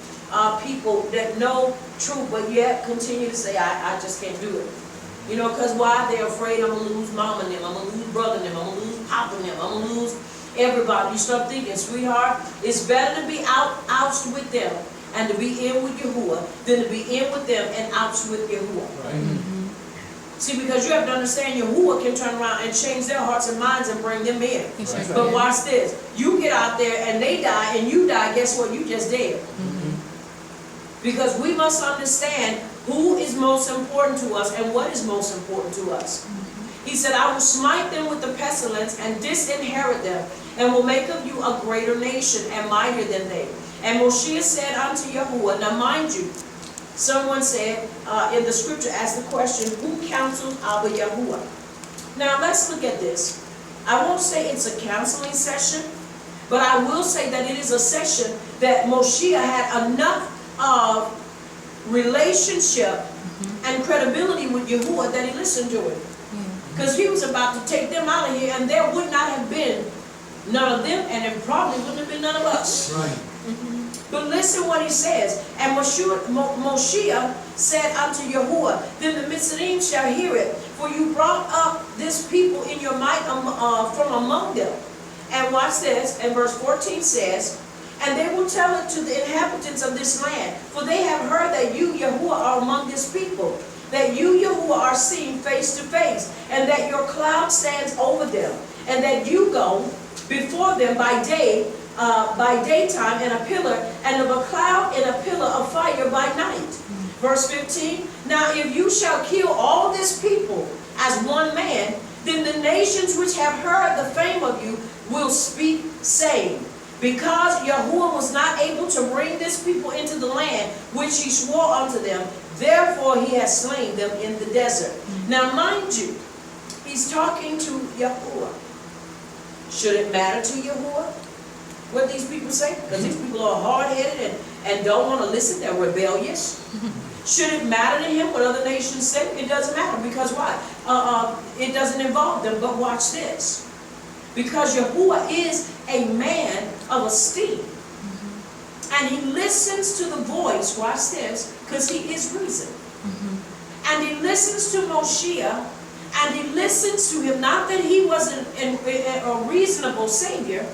people that know truth, but yet continue to say, I just can't do it. You know, because why? They're afraid I'm going to lose mom and them, I'm going to lose brother and them, I'm going to lose pop and them, I'm going to lose everybody. You start thinking, sweetheart, it's better to be oust with them and to be in with Yahuwah than to be in with them and oust with Yahuwah. Right. See, because you have to understand, Yahuwah can turn around and change their hearts and minds and bring them in. Yes, But watch this. You get out there and they die and you die, guess what? You just dead. Because we must understand who is most important to us and what is most important to us. He said, I will smite them with the pestilence and disinherit them, and will make of you a greater nation and mightier than they. And Moshe said unto Yahuwah, now mind you, someone said in the scripture, asked the question, who counsels Abba Yahuwah? Now let's look at this. I won't say it's a counseling session, but I will say that it is a session that Moshe had enough of relationship and credibility with Yahuwah that he listened to it. Because he was about to take them out of here, and there would not have been none of them, and it probably wouldn't have been none of us. Right. But listen what he says. And Moshe said unto Yahuwah, then the Mitzrayim shall hear it, for you brought up this people in your might from among them. And watch this, and verse 14 says, and they will tell it to the inhabitants of this land, for they have heard that you, Yahuwah, are among this people. that you, Yahuwah, are seen face to face, and that your cloud stands over them, and that you go before them by daytime in a pillar, and of a cloud and a pillar of fire by night. Verse 15, now if you shall kill all this people as one man, then the nations which have heard the fame of you will speak, saying, because Yahuwah was not able to bring this people into the land which he swore unto them, therefore he has slain them in the desert. Now mind you, he's talking to Yahuwah. Should it matter to Yahuwah what these people say? Because these people are hard-headed and don't want to listen. They're rebellious. Should it matter to him what other nations say? It doesn't matter. Because why? It doesn't involve them. But watch this. Because Yahuwah is a man of esteem. And he listens to the voice, watch this, because he is reason. And he listens to Moshe, and he listens to him, not that he was a reasonable Savior,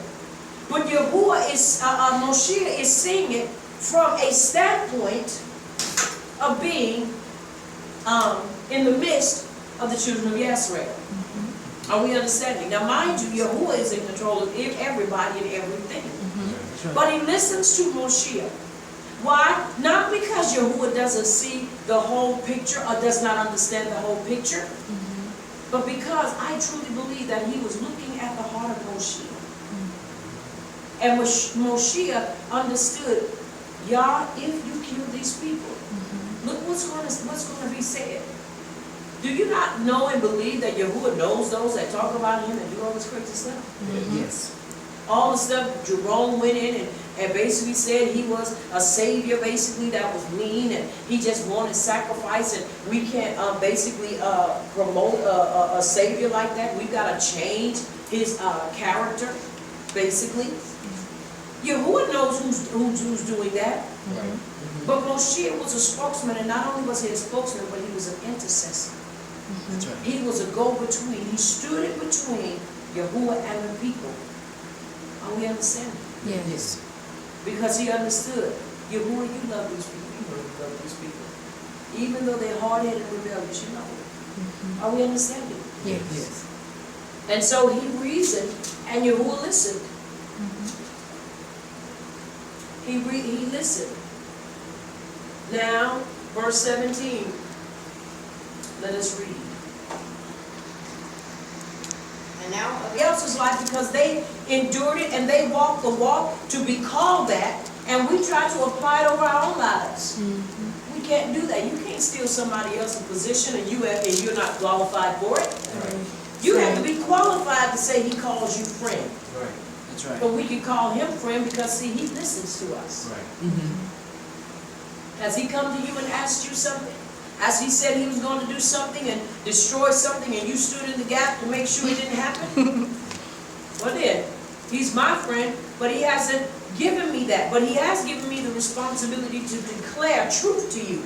but Yahuwah is, Moshe is seeing it from a standpoint of being in the midst of the children of Yisrael. Are we understanding? Now mind you, Yahuwah is in control of everybody and everything. But he listens to Moshe. Why? Not because Yahuwah doesn't see the whole picture or does not understand the whole picture, but because I truly believe that he was looking at the heart of Moshe. And Moshe understood, Yah, if you kill these people, look what's going to be said. Do you not know and believe that Yahuwah knows those that talk about him and do all this crazy stuff? Yes. All the stuff Jerome went in and basically said he was a savior, basically, that was mean, and he just wanted sacrifice, and we can't basically promote a savior like that. We've got to change his character, basically. Yahuwah knows who's doing that. But Moshe was a spokesman, and not only was he a spokesman, but he was an intercessor. That's right. He was a go-between. He stood in between Yahuwah and the people. Are we understanding? Yes. Because he understood, Yahuwah, you love these people. You know you love these people. Even though they're hard-headed and rebellious, you know it. Are we understanding? Yes. And so he reasoned, and Yahuwah listened. He listened. Now, verse 17. Let us read. And now, Else's life, because they endured it and they walked the walk to be called that, and we try to apply it over our own lives. We can't do that. You can't steal somebody else's position and you're not qualified for it. You have to be qualified to say he calls you friend. Right. That's right. But we can call him friend because, see, he listens to us. Right. Has he come to you and asked you something? As he said he was going to do something and destroy something, and you stood in the gap to make sure it didn't happen? Well then, he's my friend, but he hasn't given me that. But he has given me the responsibility to declare truth to you.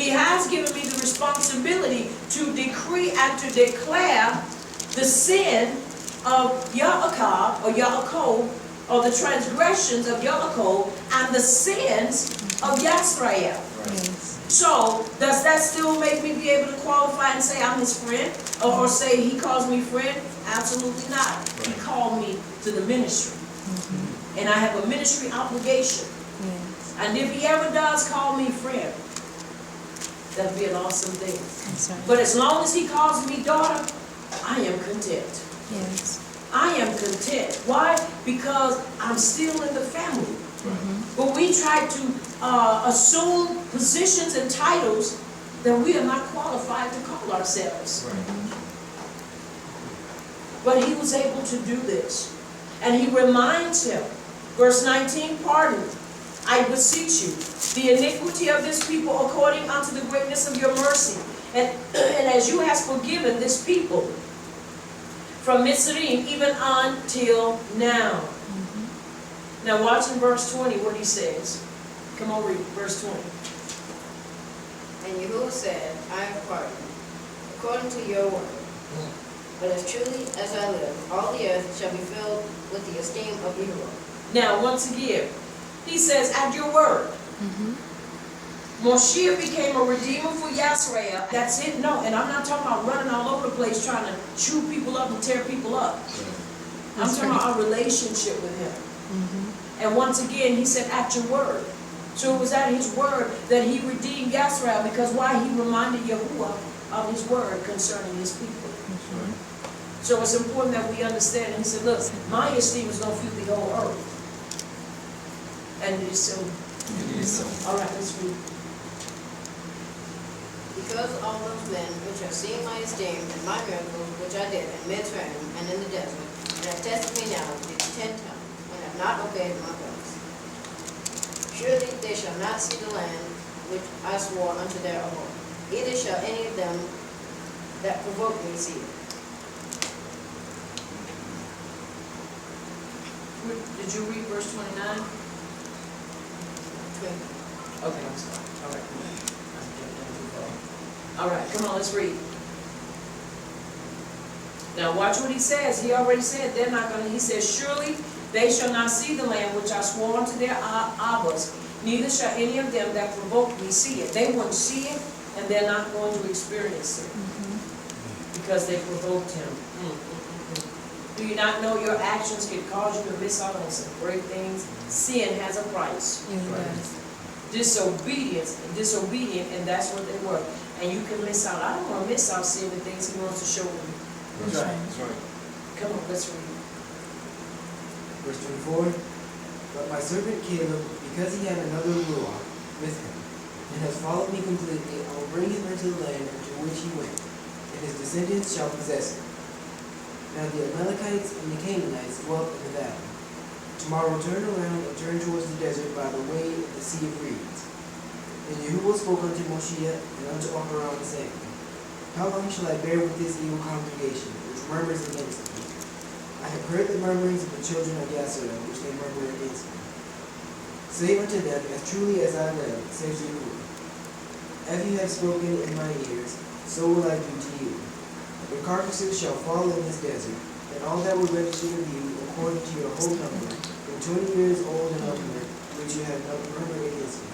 He has given me the responsibility to decree and to declare the sin of Yaakov or Yaakov, or the transgressions of Yaakov, and the sins of Yisrael. So, does that still make me be able to qualify and say I'm his friend? Or say he calls me friend? Absolutely not. He called me to the ministry. And I have a ministry obligation. And if he ever does call me friend, that'd be an awesome thing. That's right. But as long as he calls me daughter, I am content. Yes. I am content. Why? Because I'm still in the family. But we try to assume positions and titles that we are not qualified to call ourselves. But he was able to do this. And he reminds him, verse 19, pardon, I beseech you, the iniquity of this people according unto the greatness of your mercy. And as you have forgiven this people from Mitzrayim even until now. Now watch in verse 20 what he says. Come on, read verse 20. and Yahuwah said, I have pardoned, according to your word. But as truly as I live, all the earth shall be filled with the esteem of Yahuwah. Now once again, he says, at your word. Moshe became a redeemer for Yisrael. That's it. No, and I'm not talking about running all over the place trying to chew people up and tear people up. I'm talking about our relationship with him. And once again, he said, at your word. So it was at his word that he redeemed Yisrael, because why? He reminded Yahuwah of his word concerning his people. So it's important that we understand. And he said, look, my esteem is going to fill the whole earth. And it is so. It is so. All right, let's read. Because all those men which have seen my esteem and my miracles which I did in Mitzrayim and in the desert, and have tested me now these 10 times, and have not obeyed my voice. Surely they shall not see the land which I swore unto their abode, neither shall any of them that provoke me see it. Did you read verse 29? 20. Okay, I'm sorry. All right, come on. All right, come on, let's read. Now watch what he says. He already said they're not going to, he says, surely they shall not see the land which I swore unto their Abbas, neither shall any of them that provoke me see it. They won't see it, and they're not going to experience it, because they provoked him. Do you not know your actions can cause you to miss out on some great things? Sin has a price. Disobedient, and that's what they were. And you can miss out. I don't want to miss out seeing the things he wants to show me. That's right. That's right. Come on, let's read. Verse 24, but my servant Caleb, because he had another ruach with him, and has followed me completely, I will bring him into the land into which he went, and his descendants shall possess it. Now the Amalekites and the Canaanites dwelt in the valley. Tomorrow turn around and turn towards the desert by the way of the Sea of Reeds. And Yahuwah spoke unto Moshe and unto Aharon, saying, how long shall I bear with this evil congregation, which murmurs against me? I have heard the murmurings of the children of Yisrael, which they murmur against me. Say unto them, as truly as I live, says Yahuwah, as you have spoken in my ears, so will I do to you. Your carcasses shall fall in this desert, and all that were registered of you, according to your whole number, from 20 years old and under, which you have not murmured against me.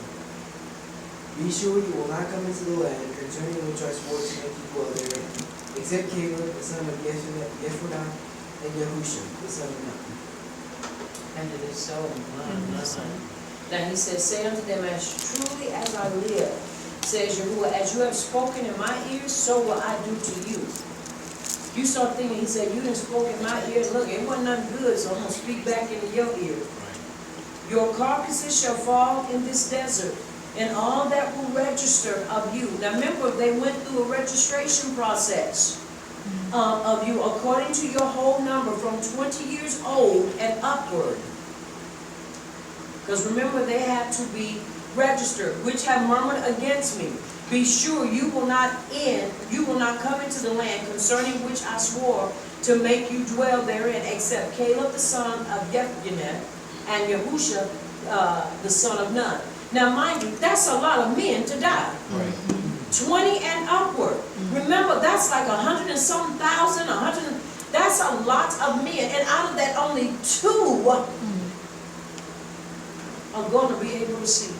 Be sure you will not come into the land concerning which I swore to make you dwell therein, except Caleb the son of Jephunneh and Yahusha the son of Nun. And it is so. Now he says, say unto them, as truly as I live, says Yahuwah, as you have spoken in my ears, so will I do to you. You start thinking, he said, you didn't spoke in my ears. Look, it wasn't nothing good, so I'm going to speak back into your ear. Your carcasses shall fall in this desert, and all that will register of you. Now remember, they went through a registration process of you according to your whole number from 20 years old and upward. Because remember, they had to be registered, which have murmured against me. Be sure you will not come into the land concerning which I swore to make you dwell therein, except Caleb the son of Jephunneh and Yahusha the son of Nun. Now mind you, that's a lot of men to die. Right. 20 and upward. Remember, that's like 100 and some thousand, 100. That's a lot of men, and out of that, only 2 are going to be able to see.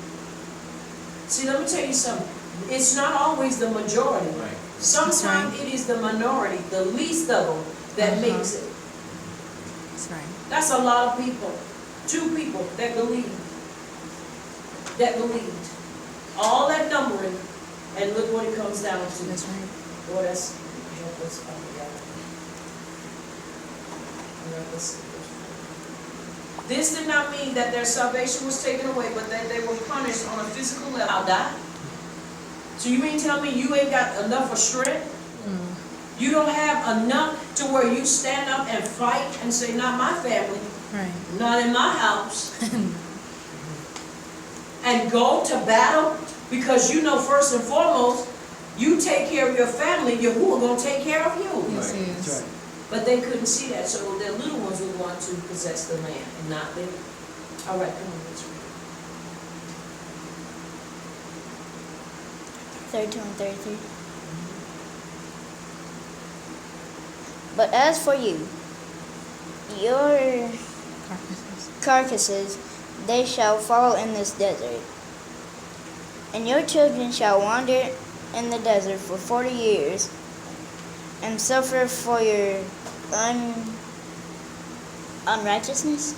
See, let me tell you something. It's not always the majority. Right. Sometimes it is the minority, the least of them, that makes it. That's right. That's a lot of people. 2 people that believe. That believed. All that numbering, and look what it comes down to. That's right. Boy, that's help us. I forgot. All right, let's see. This did not mean that their salvation was taken away, but that they were punished on a physical level. I'll die. So you mean tell me you ain't got enough of strength? You don't have enough to where you stand up and fight and say, not my family, Right. not in my house. And go to battle, because you know first and foremost, you take care of your family, Yahuwah going to take care of you. Yes, he That's is. right. But they couldn't see that, so their little ones would want to possess the land, and not they. All right, come on, let's read. 32 and 33. But as for you, your Carcasses. carcasses, they shall fall in this desert. And your children shall wander in the desert for 40 years, and suffer for your unrighteousness,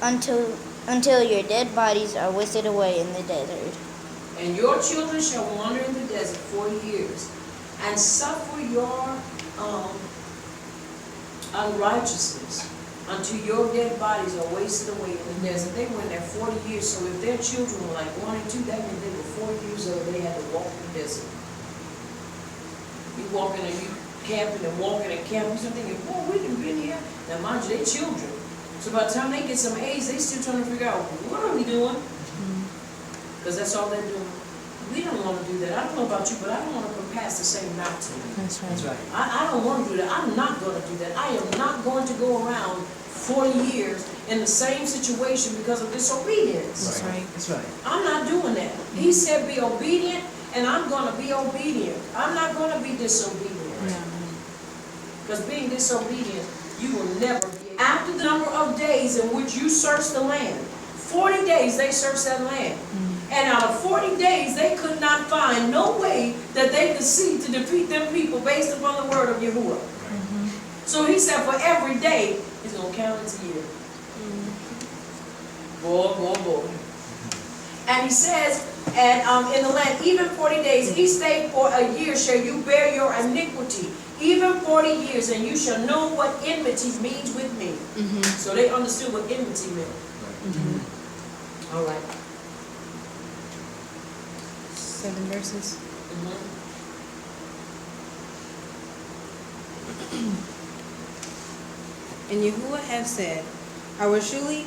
until your dead bodies are wasted away in the desert. And your children shall wander in the desert 40 years, and suffer your unrighteousness until your dead bodies are wasted away in the desert. They went there 40 years, so if their children were like 1 and 2, that meant they were 40 years old, they had to walk in the desert. You walking and you camping and walking and camping, so thinking, boy, we done been here. Now mind you, they children. So by the time they get some age, they still trying to figure out, what are we doing? Because that's all they're doing. We don't want to do that. I don't know about you, but I don't want to pass the same mountain. That's right. That's right. I don't want to do that. I'm not going to do that. I am not going to go around 40 years in the same situation because of disobedience. That's right. That's right. I'm not doing that. He said be obedient, and I'm going to be obedient. I'm not going to be disobedient. No. Because being disobedient, you will never be. After the number of days in which you search the land, 40 days they searched that land. And out of 40 days, they could not find no way that they could see to defeat them people based upon the word of Yahuwah. So he said for every day, he's going to count it a year. Boy. And he says, and in the land, even 40 days, each day for a year shall you bear your iniquity. Even 40 years, and you shall know what enmity means with me. So they understood what enmity meant. All right. 7 verses. And Yahuwah hath said, I will surely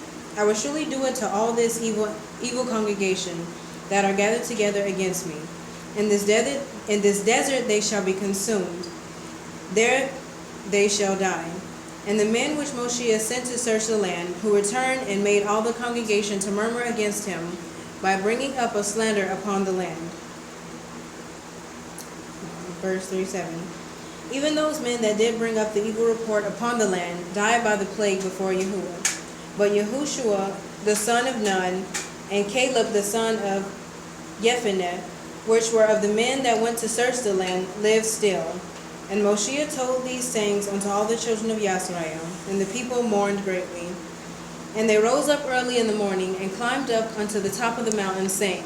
do it to all this evil congregation that are gathered together against me. In this desert they shall be consumed. There they shall die. And the men which Moshe sent to search the land, who returned and made all the congregation to murmur against him, by bringing up a slander upon the land. Verse 37. Even those men that did bring up the evil report upon the land died by the plague before Yahuwah. But Yahushua the son of Nun, and Caleb the son of Jephunneh, which were of the men that went to search the land, lived still. And Moshe told these things unto all the children of Yisrael, and the people mourned greatly. And they rose up early in the morning, and climbed up unto the top of the mountain, saying,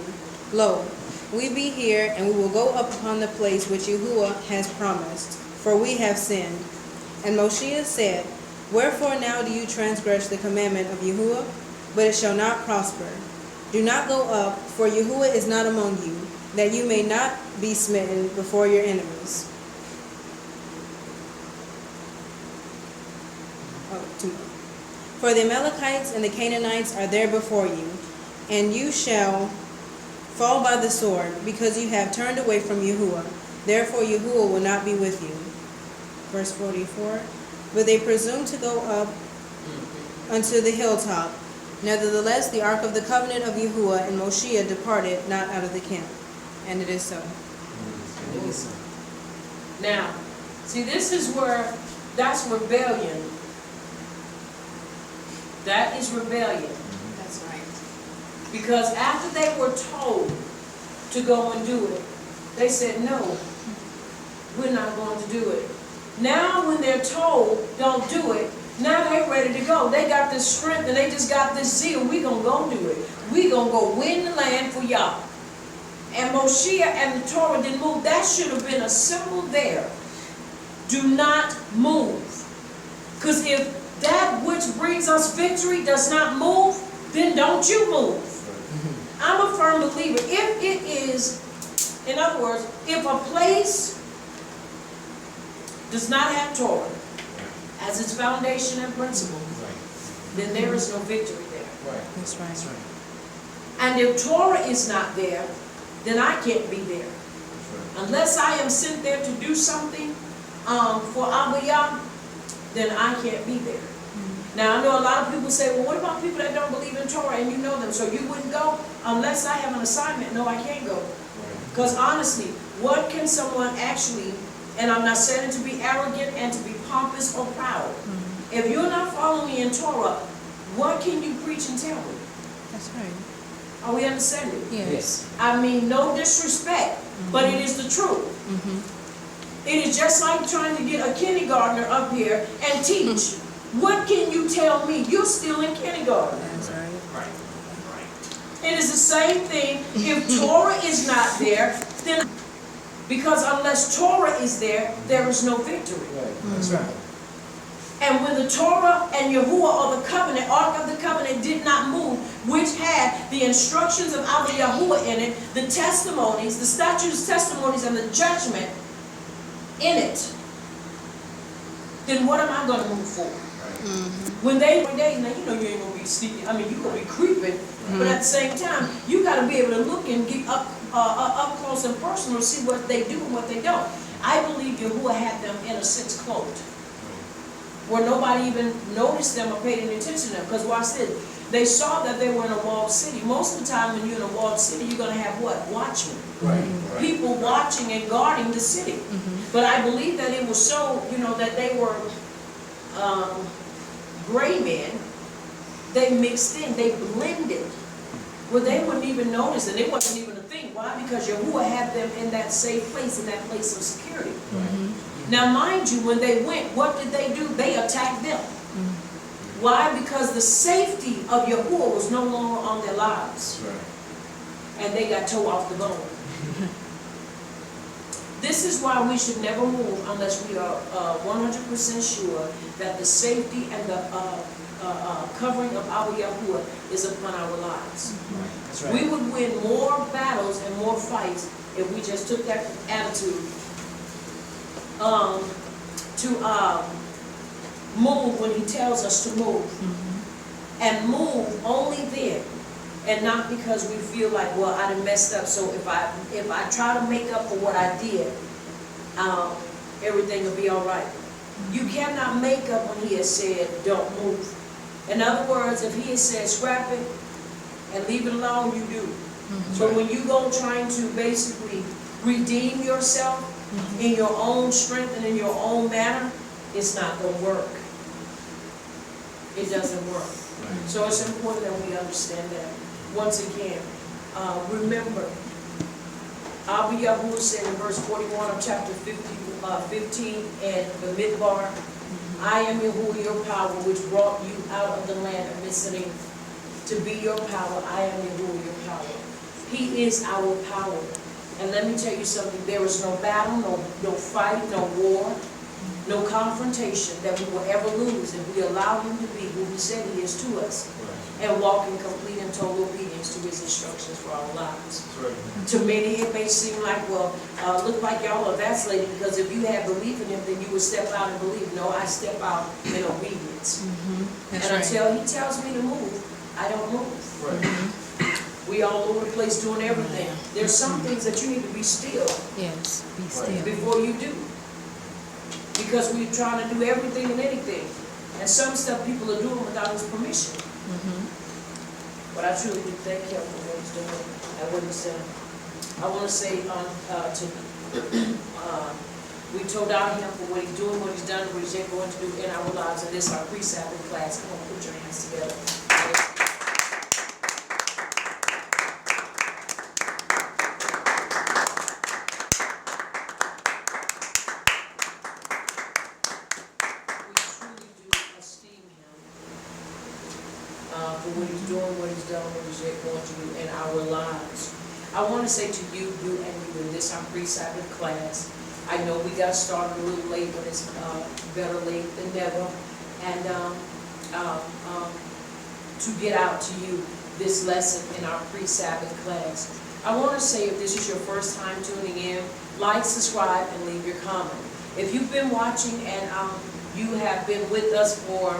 Lo, we be here, and we will go up upon the place which Yahuwah has promised, for we have sinned. And Moshe said, Wherefore now do you transgress the commandment of Yahuwah? But it shall not prosper. Do not go up, for Yahuwah is not among you, that you may not be smitten before your enemies. For the Amalekites and the Canaanites are there before you, and you shall fall by the sword, because you have turned away from Yahuwah. Therefore Yahuwah will not be with you. Verse 44. But they presumed to go up unto the hilltop. Nevertheless, the ark of the covenant of Yahuwah and Moshe departed not out of the camp. And it is so. And it is so. Now, see, this is where, that's rebellion. That is rebellion. That's right. Because after they were told to go and do it, they said, no, we're not going to do it. Now when they're told, don't do it, now they're ready to go. They got this strength and they just got this zeal. We're going to go do it. We're going to go win the land for Yah. And Moshe and the Torah didn't move. That should have been a symbol there. Do not move. Because if that which brings us victory does not move, then don't you move. I'm a firm believer. If it is, in other words, if a place does not have Torah as its foundation and principle, then there is no victory there. That's right. That's right. And if Torah is not there, then I can't be there. Unless I am sent there to do something for Abba Yah, then I can't be there. Now, I know a lot of people say, well, what about people that don't believe in Torah and you know them, so you wouldn't go? Unless I have an assignment, no, I can't go. Because honestly, what can someone actually, and I'm not saying it to be arrogant and to be pompous or proud, if you're not following me in Torah, what can you preach and tell me? That's right. Are we understanding? Yes. I mean, no disrespect, but it is the truth. It is just like trying to get a kindergartner up here and teach. What can you tell me? You're still in kindergarten. That's right. It is the same thing. If Torah is not there, then because unless Torah is there, there is no victory. That's right. And when the Torah and Yahuwah or the covenant, Ark of the Covenant did not move, which had the instructions of our Yahuwah in it, the testimonies, the statutes, testimonies, and the judgment in it, then what am I going to move for? When they, now you know you ain't going to be sneaking, I mean you're going to be creeping, but at the same time, you got to be able to look and get up close and personal to see what they do and what they don't. I believe Yahuwah had them in a sense cloaked, where nobody even noticed them or paid any attention to them. Because watch this, they saw that they were in a walled city. Most of the time when you're in a walled city, you're going to have what? Watchmen. Right. People watching and guarding the city. But I believe that it was so, that they were gray men. They mixed in, they blended. Well, they wouldn't even notice, and it wasn't even a thing. Why? Because Yahuwah had them in that safe place, in that place of security. Now, mind you, when they went, what did they do? They attacked them. Why? Because the safety of Yahuwah was no longer on their lives. And they got toe off the bone. This is why we should never move unless we are 100% sure that the safety and the covering of our Yahuwah is upon our lives. That's right. We would win more battles and more fights if we just took that attitude to move when he tells us to move. And move only then, and not because we feel like, well, I done messed up, so if I try to make up for what I did, everything will be all right. You cannot make up when he has said, don't move. In other words, if he has said, scrap it and leave it alone, you do. But when you go trying to basically redeem yourself in your own strength and in your own manner, it's not going to work. It doesn't work. So it's important that we understand that. Once again, remember, Abba Yahuwah said in verse 41 of chapter 15 in the Midbar, I am Yahuwah, your power, which brought you out of the land of Mitzrayim. To be your power, I am Yahuwah, your power. He is our power. And let me tell you something, there is no battle, no fight, no war, no confrontation that we will ever lose if we allow him to be who he said he is to us and walk in complete and total obedience to his instructions for our lives. To many it may seem like, well, look like y'all are vacillating because if you had belief in him, then you would step out and believe. No, I step out in obedience. And until he tells me to move, I don't move. We all over the place doing everything. There's some things that you need to be still. Yes, be still. Before you do. Because we're trying to do everything and anything. And some stuff people are doing without his permission. But I truly do thank him for what he's doing and what he's done. I want to say we told out him for what he's doing, what he's done, what he's yet going to do in our lives. And this is our pre-Sabbath class. Come on, put your hands together. For what he's doing, what he's done, what he's yet going to do in our lives. I want to say to you and you in this our pre-Sabbath class, I know we got started a little late, but it's better late than never. And to get out to you this lesson in our pre-Sabbath class. I want to say if this is your first time tuning in, like, subscribe, and leave your comment. If you've been watching and you have been with us for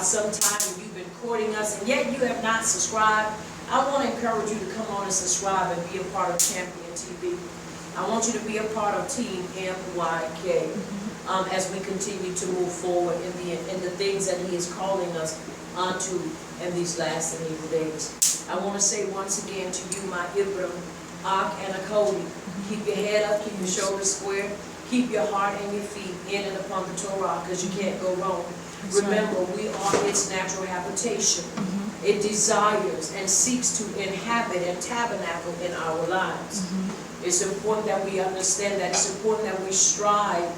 some time, you've been courting us, and yet you have not subscribed, I want to encourage you to come on and subscribe and be a part of Champion TV. I want you to be a part of Team MYK as we continue to move forward in the things that he is calling us onto in these last and evil days. I want to say once again to you, my Ibrahim, Ak, and Akodi, keep your head up, keep your shoulders square, keep your heart and your feet in and upon the Torah, because you can't go wrong. Remember, we are its natural habitation. It desires and seeks to inhabit and tabernacle in our lives. It's important that we understand that. It's important that we strive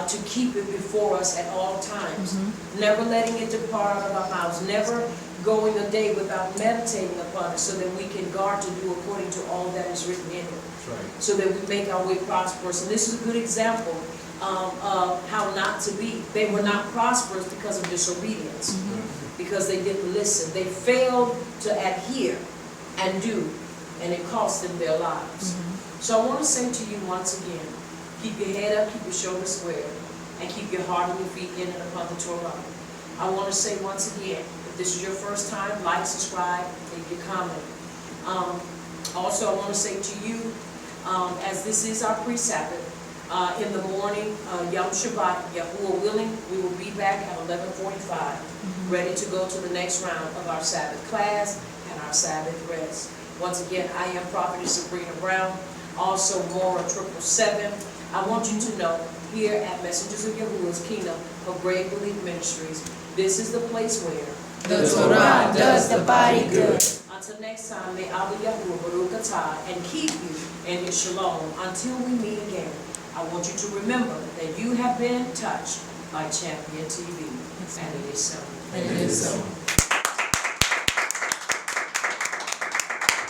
to keep it before us at all times. Never letting it depart out of our mouths. Never going a day without meditating upon it, so that we can guard to do according to all that is written in it. That's right. So that we make our way prosperous. And this is a good example of how not to be. They were not prosperous because of disobedience, because they didn't listen. They failed to adhere and do, and it cost them their lives. So I want to say to you once again, keep your head up, keep your shoulders square, and keep your heart and your feet in and upon the Torah. I want to say once again, if this is your first time, like, subscribe, leave your comment. Also, I want to say to you, as this is our pre-Sabbath, in the morning, Yom Shabbat, Yahuwah willing, we will be back at 11:45, ready to go to the next round of our Sabbath class and our Sabbath rest. Once again, I am Prophetess Sabrina Brown, also Mora 777. I want you to know, here at Messengers of Yahuwah's Kingdom of Great Belief Ministries, this is the place where The Torah does the body good. Until next time, may Abba Yahuwah Baruch Atah and keep you in his shalom. Until we meet again, I want you to remember that you have been touched by Champion TV. And it is so. And it is so.